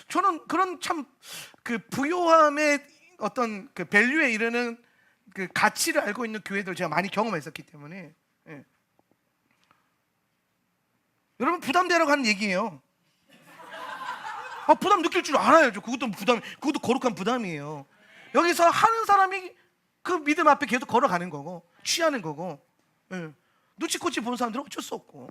저는 그런 참 그 부요함의 어떤 그 밸류에 이르는 그 가치를 알고 있는 교회들 제가 많이 경험했었기 때문에 여러분 부담되라고 하는 얘기예요. 부담 느낄 줄 알아야죠. 그것도 거룩한 부담이에요. 여기서 하는 사람이 그 믿음 앞에 계속 걸어가는 거고 취하는 거고 눈치코치 보는 사람들은 어쩔 수 없고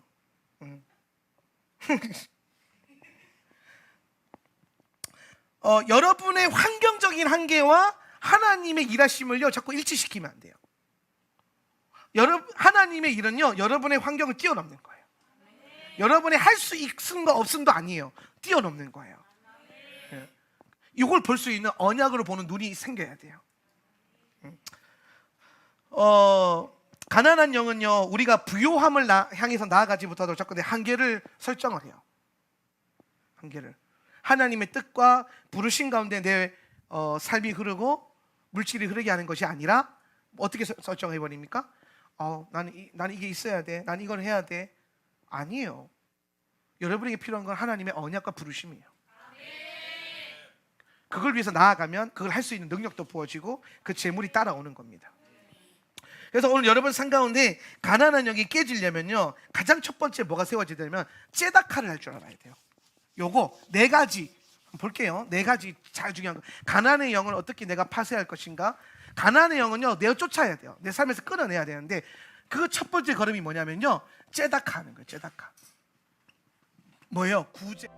여러분의 환경적인 한계와 하나님의 일하심을요 자꾸 일치시키면 안 돼요. 하나님의 일은요 여러분의 환경을 뛰어넘는 거예요. 여러분의 할 수 있음과 없음도 아니에요. 뛰어넘는 거예요. 이걸 볼 수 있는 언약으로 보는 눈이 생겨야 돼요. 가난한 영은요 우리가 부요함을 향해서 나아가지 못하도록 자꾸 내 한계를 설정을 해요. 한계를 하나님의 뜻과 부르신 가운데 내 삶이 흐르고 물질이 흐르게 하는 것이 아니라 어떻게 설정해 버립니까? 나는 이게 있어야 돼. 난 이걸 해야 돼. 아니에요. 여러분에게 필요한 건 하나님의 언약과 부르심이에요. 그걸 위해서 나아가면 그걸 할 수 있는 능력도 부어지고 그 재물이 따라오는 겁니다. 그래서 오늘 여러분 삶 가운데 가난한 영이 깨지려면요 가장 첫 번째 뭐가 세워지려면 째다카를 할 줄 알아야 돼요. 요거 4가지 볼게요. 4가지 잘 중요한 거. 가난의 영을 어떻게 내가 파쇄할 것인가? 가난의 영은요 내가 쫓아야 돼요. 내 삶에서 끊어내야 되는데 그 첫 번째 걸음이 뭐냐면요 째다카 하는 거예요. 째다카 뭐예요? 구제.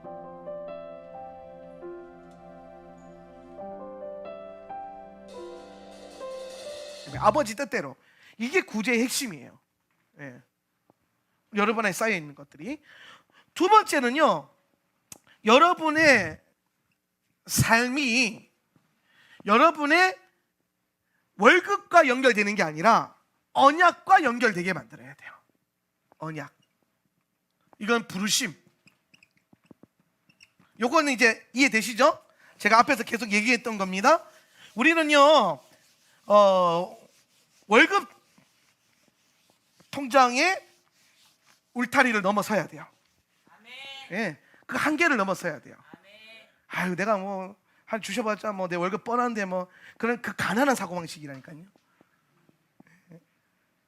아버지 뜻대로 이게 구제의 핵심이에요. 여러분 안에 쌓여 있는 것들이. 두 번째는요 여러분의 삶이 여러분의 월급과 연결되는 게 아니라 언약과 연결되게 만들어야 돼요. 언약. 이건 부르심. 요거는 이제 이해되시죠? 제가 앞에서 계속 얘기했던 겁니다. 우리는요 월급 통장의 울타리를 넘어서야 돼요. 예, 그 한계를 넘어서야 돼요. 아유, 내가 뭐 한 주셔봤자 뭐 내 월급 뻔한데 뭐 그런 그 가난한 사고방식이라니까요.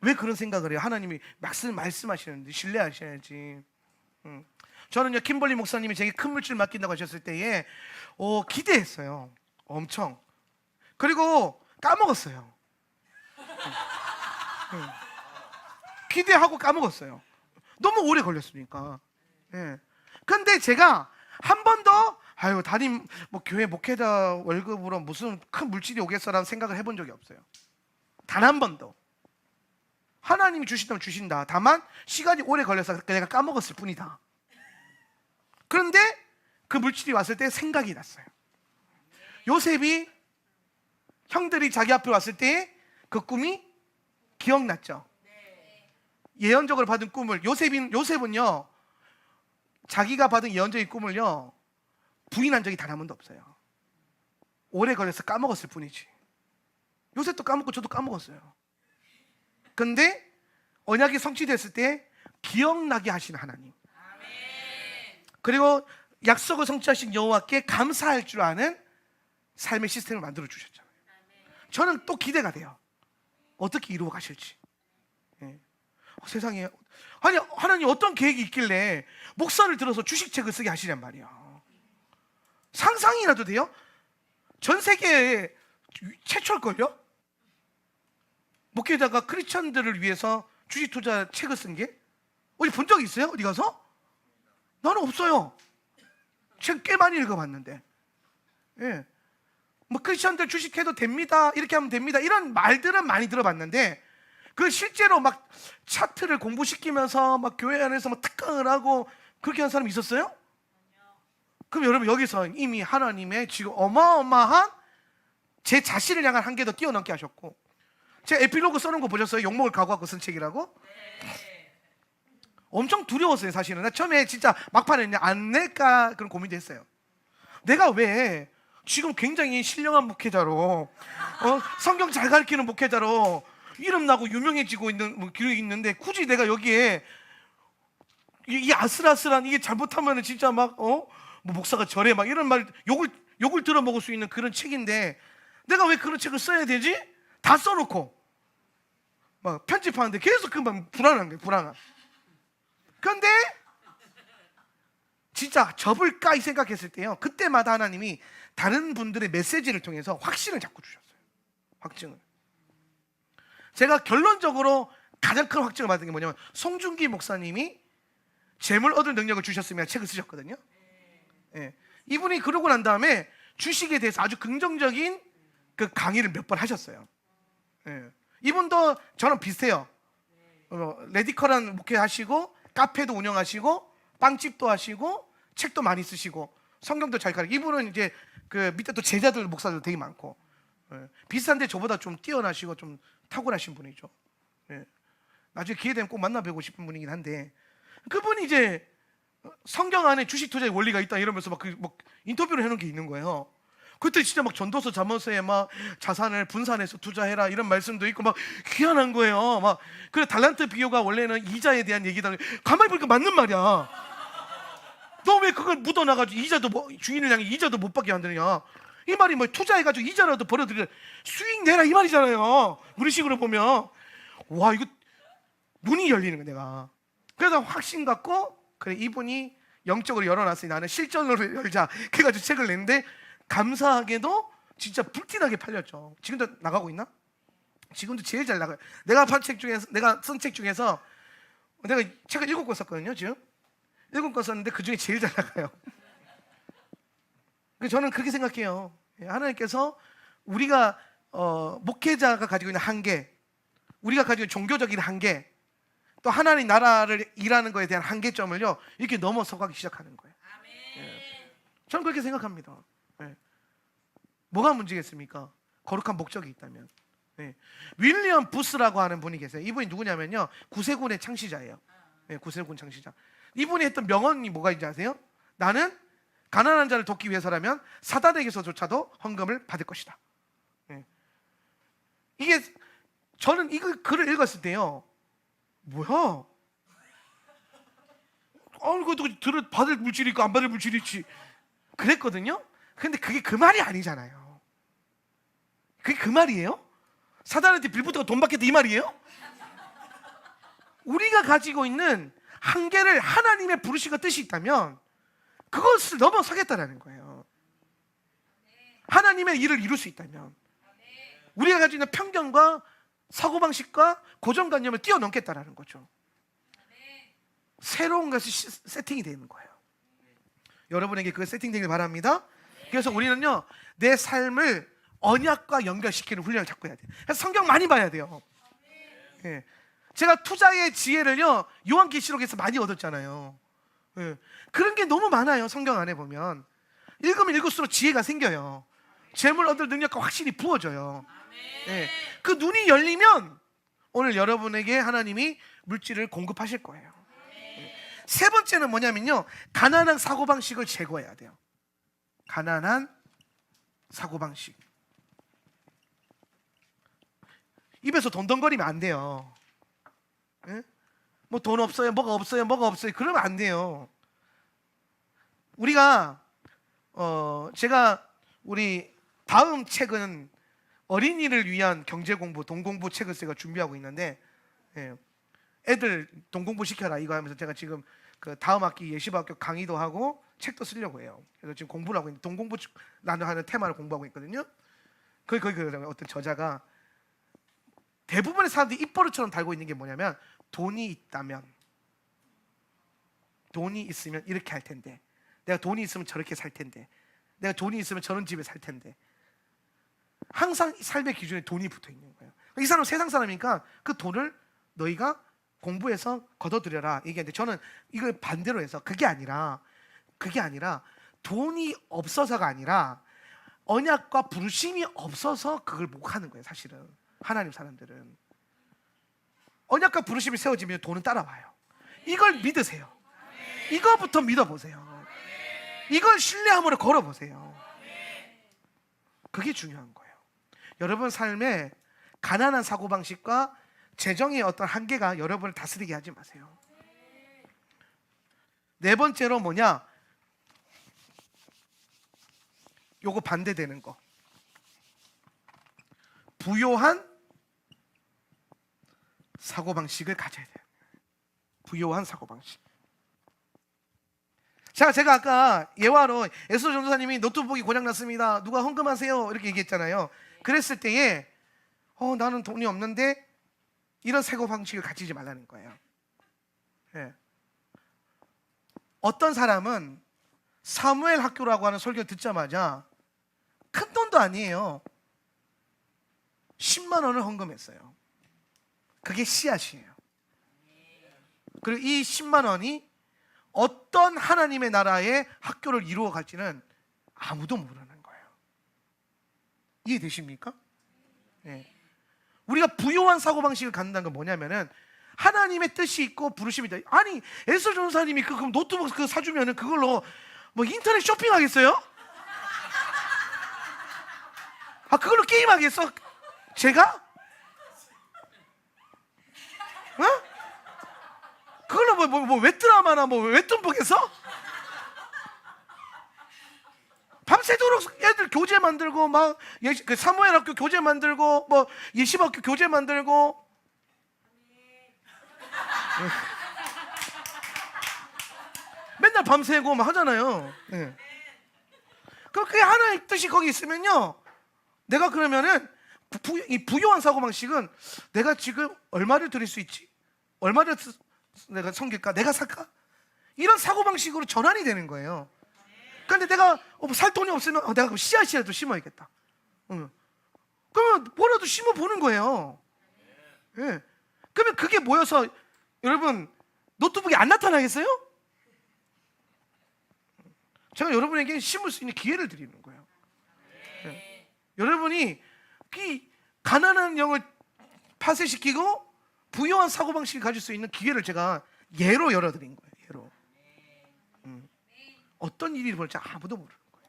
왜 그런 생각을 해요? 하나님이 말씀하시는데 신뢰하셔야지. 저는요 김벌리 목사님이 제게 큰 물질 맡긴다고 하셨을 때에 기대했어요. 엄청. 그리고 까먹었어요. 기대하고 까먹었어요. 너무 오래 걸렸으니까. 예. 근데 제가 한 번 더 담임 뭐 교회 목회자 월급으로 무슨 큰 물질이 오겠어라는 생각을 해본 적이 없어요. 단 한 번도. 하나님이 주신다면 주신다. 다만 시간이 오래 걸려서 내가 까먹었을 뿐이다. 그런데 그 물질이 왔을 때 생각이 났어요. 요셉이 형들이 자기 앞에 왔을 때 그 꿈이 기억났죠. 예언적으로 받은 꿈을 요셉은요 자기가 받은 예언적인 꿈을요 부인한 적이 단 한 번도 없어요. 오래 걸려서 까먹었을 뿐이지. 요셉도 까먹고 저도 까먹었어요. 근데 언약이 성취됐을 때 기억나게 하신 하나님, 그리고 약속을 성취하신 여호와께 감사할 줄 아는 삶의 시스템을 만들어 주셨잖아요. 저는 또 기대가 돼요. 어떻게 이루어 가실지. 예. 세상에, 아니 하나님 어떤 계획이 있길래 목사를 들어서 주식책을 쓰게 하시냔 말이야. 상상이라도 돼요? 전 세계에 최초일걸요? 목회자가 크리스천들을 위해서 주식 투자 책을 쓴 게 어디 본 적 있어요? 어디 가서? 나는 없어요. 책 꽤 많이 읽어봤는데. 예. 뭐 크리스천들 주식해도 됩니다, 이렇게 하면 됩니다, 이런 말들은 많이 들어봤는데 그 실제로 막 차트를 공부시키면서 막 교회 안에서 막 특강을 하고 그렇게 하는 사람이 있었어요? 그럼 여러분 여기서 이미 하나님의 지금 어마어마한 제 자신을 향한 한계도 뛰어넘게 하셨고, 제가 에필로그 써놓은 거 보셨어요? 욕먹을 각오하고 쓴 책이라고? 엄청 두려웠어요. 사실은 나 처음에 진짜 막판에 안 낼까 그런 고민도 했어요. 내가 왜 지금 굉장히 신령한 목회자로 성경 잘 가르치는 목회자로 이름 나고 유명해지고 있는 뭐 기록이 있는데 굳이 내가 여기에 이 아슬아슬한 이게 잘못하면은 진짜 막 뭐 목사가 저래 막 이런 말 욕을 들어 먹을 수 있는 그런 책인데 내가 왜 그런 책을 써야 되지? 다 써놓고 막 편집하는데 계속 그만 불안한 거예요. 불안한. 그런데 진짜 접을까 이 생각했을 때요, 그때마다 하나님이 다른 분들의 메시지를 통해서 확신을 자꾸 주셨어요. 확증을. 제가 결론적으로 가장 큰 확증을 받은 게 뭐냐면 송중기 목사님이 재물 얻을 능력을 주셨으면 책을 쓰셨거든요. 예. 이분이 그러고 난 다음에 주식에 대해서 아주 긍정적인 그 강의를 몇 번 하셨어요. 예. 이분도 저랑 비슷해요. 레디컬한 목회 하시고 카페도 운영하시고 빵집도 하시고 책도 많이 쓰시고 성경도 잘 가르치고, 이분은 이제 그 밑에 또 제자들 목사들 되게 많고, 예. 비슷한데 저보다 좀 뛰어나시고 좀 탁월하신 분이죠. 예. 나중에 기회 되면 꼭 만나 뵈고 싶은 분이긴 한데, 그분이 이제 성경 안에 주식 투자의 원리가 있다 이러면서 막 인터뷰를 해놓은 게 있는 거예요. 그때 진짜 막 전도서 자문서에 막 자산을 분산해서 투자해라 이런 말씀도 있고 막 희한한 거예요. 막 그래 달란트 비유가 원래는 이자에 대한 얘기다. 가만히 보니까 맞는 말이야. 너 왜 그걸 묻어놔가지고 이자도 주인을 향해 이자도 못 받게 만드느냐? 이 말이 뭐 투자해가지고 이자라도 벌어들여 수익 내라 이 말이잖아요. 우리 식으로 보면 와 이거 눈이 열리는 거야 내가. 그래서 확신 갖고 그래 이분이 영적으로 열어놨으니 나는 실전으로 열자. 그래가지고 책을 냈는데 감사하게도 진짜 불티나게 팔렸죠. 지금도 나가고 있나? 지금도 제일 잘 나가요. 내가 쓴 책 중에서 내가 책을 7권 썼거든요. 지금 7권 썼는데 그 중에 제일 잘 나가요. 저는 그렇게 생각해요. 하나님께서 우리가 목회자가 가지고 있는 한계, 우리가 가지고 있는 종교적인 한계, 또 하나님 나라를 일하는 것에 대한 한계점을요 이렇게 넘어서 가기 시작하는 거예요. 저는 그렇게 생각합니다. 뭐가 문제겠습니까? 거룩한 목적이 있다면. 네. 윌리엄 부스라고 하는 분이 계세요. 이분이 누구냐면요, 구세군의 창시자예요. 네, 구세군 창시자. 이분이 했던 명언이 뭐가 있는지 아세요? 나는 가난한 자를 돕기 위해서라면 사단에게서조차도 헌금을 받을 것이다. 네. 이게 저는 이거 글을 읽었을 때요, 뭐야? 이거 받을 물질이 있고 안 받을 물질이 있지 그랬거든요. 근데 그게 그 말이 아니잖아요. 그게 그 말이에요? 사단한테 빌붙어가 돈 받겠다 이 말이에요? 우리가 가지고 있는 한계를 하나님의 부르심과 뜻이 있다면 그것을 넘어서겠다라는 거예요. 하나님의 일을 이룰 수 있다면 우리가 가지고 있는 편견과 사고방식과 고정관념을 뛰어넘겠다라는 거죠. 새로운 것이 세팅이 되는 거예요. 여러분에게 그 세팅되길 바랍니다. 그래서 우리는요, 내 삶을 언약과 연결시키는 훈련을 자꾸 해야 돼요. 그래서 성경 많이 봐야 돼요. 예. 제가 투자의 지혜를요, 요한계시록에서 많이 얻었잖아요. 예. 그런 게 너무 많아요. 성경 안에 보면 읽으면 읽을수록 지혜가 생겨요. 재물 얻을 능력과 확실히 부어져요. 예. 그 눈이 열리면 오늘 여러분에게 하나님이 물질을 공급하실 거예요. 세 번째는 뭐냐면요, 가난한 사고방식을 제거해야 돼요. 가난한 사고방식. 입에서 돈덩거리면 안 돼요. 예? 뭐 돈 없어요, 뭐가 없어요, 뭐가 없어요, 그러면 안 돼요. 우리가 제가 우리 다음 책은 어린이를 위한 경제공부, 돈공부 책을 제가 준비하고 있는데, 예. 애들 돈공부 시켜라 이거 하면서 제가 지금 그 다음 학기 예시학교 강의도 하고 책도 쓰려고 해요. 그래서 지금 공부를 하고 있는데, 돈공부라는 하는 테마를 공부하고 있거든요. 거기 어떤 저자가 대부분의 사람들이 입버릇처럼 달고 있는 게 뭐냐면, 돈이 있다면, 돈이 있으면 이렇게 할 텐데, 내가 돈이 있으면 저렇게 살 텐데, 내가 돈이 있으면 저런 집에 살 텐데, 항상 삶의 기준에 돈이 붙어 있는 거예요. 이 사람은 세상 사람이니까 그 돈을 너희가 공부해서 걷어들여라 얘기하는데, 저는 이걸 반대로 해서 그게 아니라 돈이 없어서가 아니라 언약과 부르심이 없어서 그걸 못 하는 거예요. 사실은 하나님 사람들은 언약과 부르심이 세워지면 돈은 따라와요. 이걸 믿으세요. 이거부터 믿어보세요. 이걸 신뢰함으로 걸어보세요. 그게 중요한 거예요. 여러분 삶에 가난한 사고방식과 재정의 어떤 한계가 여러분을 다스리게 하지 마세요. 네 번째로 뭐냐? 요거 반대되는 거. 부요한 사고방식을 가져야 돼요. 부요한 사고방식. 자, 제가 아까 예화로 에스더 전도사님이 노트북이 고장났습니다, 누가 헌금하세요 이렇게 얘기했잖아요. 그랬을 때에 나는 돈이 없는데, 이런 사고방식을 가지지 말라는 거예요. 예. 어떤 사람은 사무엘 학교라고 하는 설교 듣자마자 큰 돈도 아니에요, 10만 원을 헌금했어요. 그게 씨앗이에요. 그리고 이 10만 원이 어떤 하나님의 나라의 학교를 이루어 갈지는 아무도 모르는 거예요. 이해되십니까? 예. 우리가 부요한 사고방식을 갖는다는 건 뭐냐면은, 하나님의 뜻이 있고 부르심이 있다. 아니, 에스더 전사님이 그럼 노트북 그거 사주면은 그걸로 뭐 인터넷 쇼핑하겠어요? 그걸로 게임하겠어? 제가? 그걸로 뭐 웹드라마나 뭐 웹툰 보겠어? 밤새도록 애들 교재 만들고 막 그 사무엘 학교 교재 만들고 뭐 예시학교 교재 만들고 맨날 밤새고 막 하잖아요. 네. 그럼 그게 하나의 뜻이 거기 있으면요, 내가 그러면은 이 부요한 사고방식은 내가 지금 얼마를 드릴 수 있지? 얼마를 내가 섬길까? 내가 살까? 이런 사고방식으로 전환이 되는 거예요. 그런데 내가 살 돈이 없으면 내가 그럼 씨앗이라도 심어야겠다. 그러면 뭐라도 심어보는 거예요. 예. 그러면 그게 모여서 여러분 노트북이 안 나타나겠어요? 제가 여러분에게 심을 수 있는 기회를 드리는 거예요. 예. 여러분이 이 가난한 영을 파쇄시키고 부유한 사고방식을 가질 수 있는 기회를 제가 예로 열어드린 거예요. 예로. 어떤 일이 벌지 아무도 모르는 거예요.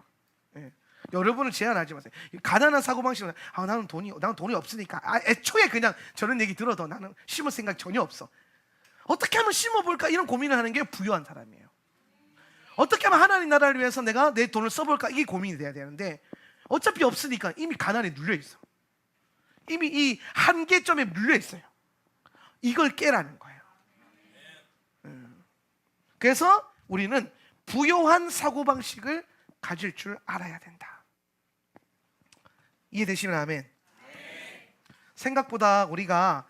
예. 여러분을 제한하지 마세요. 가난한 사고방식은 나는 돈이 없으니까 애초에 그냥 저런 얘기 들어도 나는 심을 생각 전혀 없어. 어떻게 하면 심어볼까 이런 고민을 하는 게 부유한 사람이에요. 어떻게 하면 하나님 나라를 위해서 내가 내 돈을 써볼까 이게 고민이 돼야 되는데 어차피 없으니까 이미 가난에 눌려있어. 이미 이 한계점에 눌려있어요. 이걸 깨라는 거예요. 그래서 우리는 부요한 사고방식을 가질 줄 알아야 된다. 이해되시면 아멘. 생각보다 우리가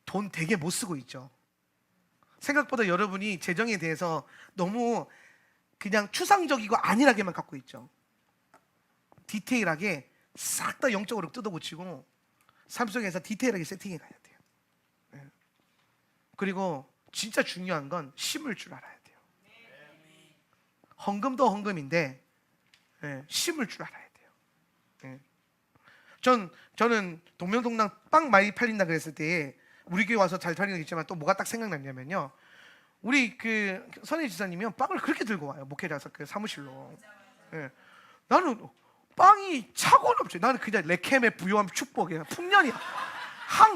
돈 되게 못 쓰고 있죠. 생각보다 여러분이 재정에 대해서 너무 그냥 추상적이고 안일하게만 갖고 있죠. 디테일하게 싹 다 영적으로 뜯어고치고 삶 속에서 디테일하게 세팅해 가야 돼요. 그리고 진짜 중요한 건 심을 줄 알아야 돼요. 헌금도 헌금인데 심을 줄 알아야 돼요. 저는 동명동랑 빵 많이 팔린다 그랬을 때 우리 교회 와서 잘 팔리는 게 있지만 또 뭐가 딱 생각났냐면요, 우리 그 선희 지사님이요 빵을 그렇게 들고 와요. 목회자서 그 사무실로. 나는 빵이 차고는 없죠. 나는 그냥 레켐의 부요함 축복이야. 풍년이야.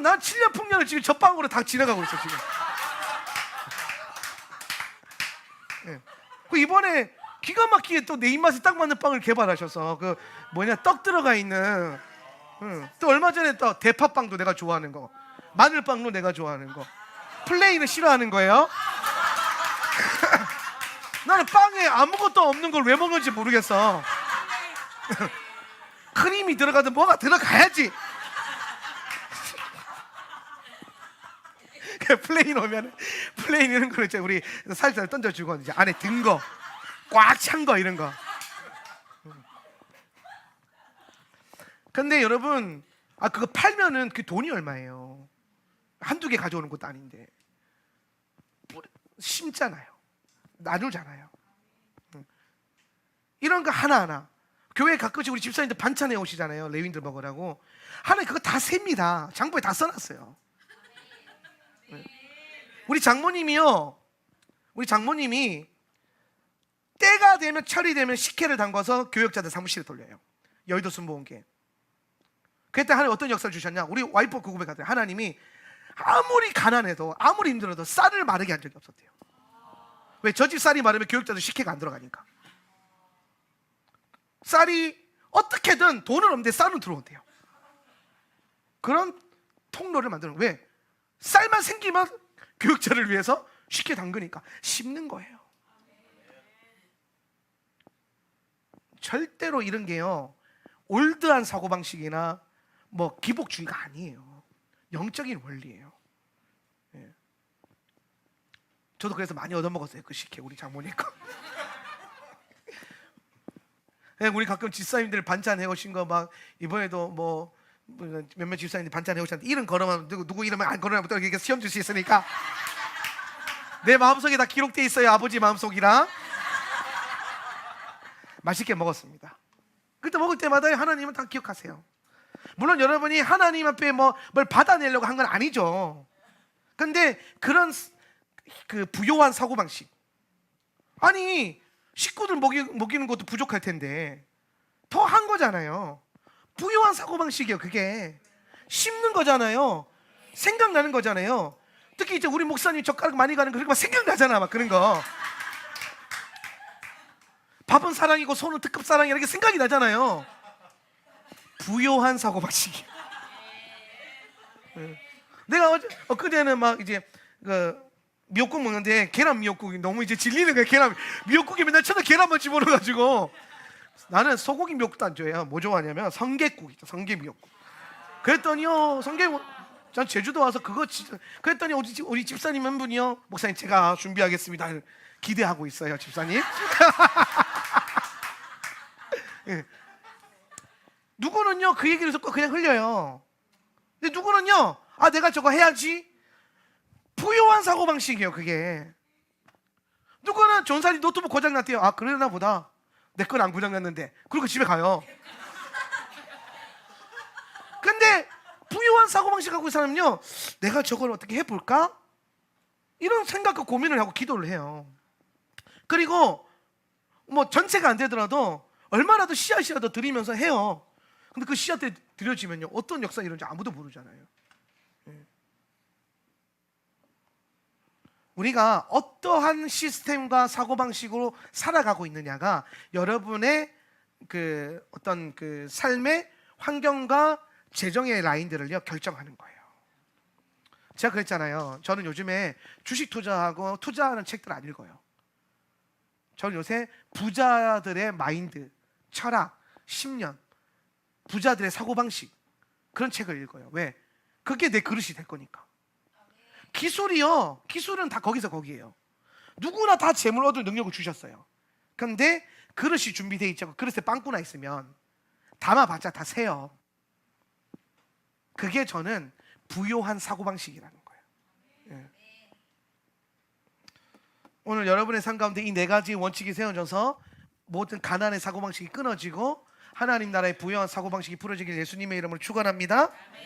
난 7년 풍년을 지금 저 빵으로 다 지나가고 있어 지금. 그 이번에 기가 막히게 또 내 입맛에 딱 맞는 빵을 개발하셔서 그 떡 들어가 있는. 또 얼마 전에 또 대파빵도 내가 좋아하는 거, 마늘빵도 내가 좋아하는 거, 플레이는 싫어하는 거예요. 나는 빵에 아무것도 없는 걸 왜 먹는지 모르겠어. 크림이 들어가든 뭐가 들어가야지. 플레인 오면 플레인 이런 거를 이제 우리 살살 던져주고 이제 안에 든 거, 꽉 찬 거 이런 거. 근데 여러분, 그거 팔면은 그 돈이 얼마예요? 한두 개 가져오는 것도 아닌데. 심잖아요. 나누잖아요. 이런 거 하나하나. 교회에 가끔씩 우리 집사님들 반찬해 오시잖아요. 레윈들 먹으라고. 하나님 그거 다 셉니다. 장부에 다 써놨어요. 우리 장모님이 때가 되면, 철이 되면 식혜를 담궈서 교역자들 사무실에 돌려요. 여의도 순복음교회. 그때 하나님 어떤 역사를 주셨냐? 우리 와이프 그 고백하더래요. 하나님이 아무리 가난해도 아무리 힘들어도 쌀을 마르게 한 적이 없었대요. 왜? 저 집 쌀이 마르면 교역자들 식혜가 안 들어가니까. 쌀이 어떻게든 돈은 없는데 쌀은 들어온대요. 그런 통로를 만드는 거예요. 왜? 쌀만 생기면 교육자를 위해서 쉽게 담그니까 심는 거예요. 절대로 이런 게요, 올드한 사고방식이나 뭐 기복주의가 아니에요. 영적인 원리예요. 저도 그래서 많이 얻어먹었어요. 그 식혜 우리 장모님 거. 우리 가끔 집사님들 반찬 해오신 거 막 이번에도 뭐 몇몇 집사님들 반찬 해오셨는데 이름 걸으면 누구 이름을 안 걸으면 또 이렇게 시험 줄 수 있으니까 내 마음속에 다 기록돼 있어요. 아버지 마음속이랑. 맛있게 먹었습니다. 그때 먹을 때마다 하나님은 다 기억하세요. 물론 여러분이 하나님 앞에 뭘 받아내려고 한 건 아니죠. 근데 그런 그 부요한 사고방식, 아니 식구들 먹이는 것도 부족할 텐데 더 한 거잖아요. 부요한 사고방식이에요. 그게 심는 거잖아요. 생각나는 거잖아요. 특히 이제 우리 목사님 젓가락 많이 가는 거 그런 거 생각나잖아. 막 그런 거. 밥은 사랑이고 손은 특급 사랑이야 이렇게 생각이 나잖아요. 부요한 사고방식이에요. 내가 엊그제는 막 이제 그 미역국 먹는데 계란 미역국이 너무 이제 질리는 거야. 계란 미역국에 맨날 쳐다 계란만 집어넣어가지고. 나는 소고기 미역국도 안 좋아해요. 뭐 좋아하냐면 성게국 있죠. 성게 미역국. 그랬더니요, 전 제주도 와서 그거 그랬더니 우리 집사님 한 분이요, 목사님 제가 준비하겠습니다. 기대하고 있어요, 집사님. 예. 누구는요 그 얘기를 듣고 그냥 흘려요. 근데 누구는요, 내가 저거 해야지. 부요한 사고방식이에요. 그게. 누구는 전살이 노트북 고장났대요. 그러나 보다 내 건 안 고장났는데. 그리고 집에 가요. 이런 사고방식 갖고 있는 사람은요, 내가 저걸 어떻게 해볼까? 이런 생각과 고민을 하고 기도를 해요. 그리고 뭐 전체가 안 되더라도 얼마라도 씨앗이라도 드리면서 해요. 근데 그 씨앗에 드려지면요, 어떤 역사가 일어나는지 아무도 모르잖아요. 우리가 어떠한 시스템과 사고방식으로 살아가고 있느냐가 여러분의 그 어떤 그 삶의 환경과 재정의 라인들을요 결정하는 거예요. 제가 그랬잖아요. 저는 요즘에 주식 투자하고 투자하는 책들 안 읽어요. 저는 요새 부자들의 마인드, 철학, 10년, 부자들의 사고방식, 그런 책을 읽어요. 왜? 그게 내 그릇이 될 거니까. 기술이요, 기술은 다 거기서 거기에요. 누구나 다 재물 얻을 능력을 주셨어요. 그런데 그릇이 준비되어 있지 않고 그릇에 빵꾸나 있으면 담아봤자 다 새요. 그게 저는 부요한 사고방식이라는 거예요. 예. 오늘 여러분의 삶 가운데 이 네 가지 원칙이 세워져서 모든 가난의 사고방식이 끊어지고 하나님 나라의 부요한 사고방식이 풀어지길 예수님의 이름으로 축원합니다.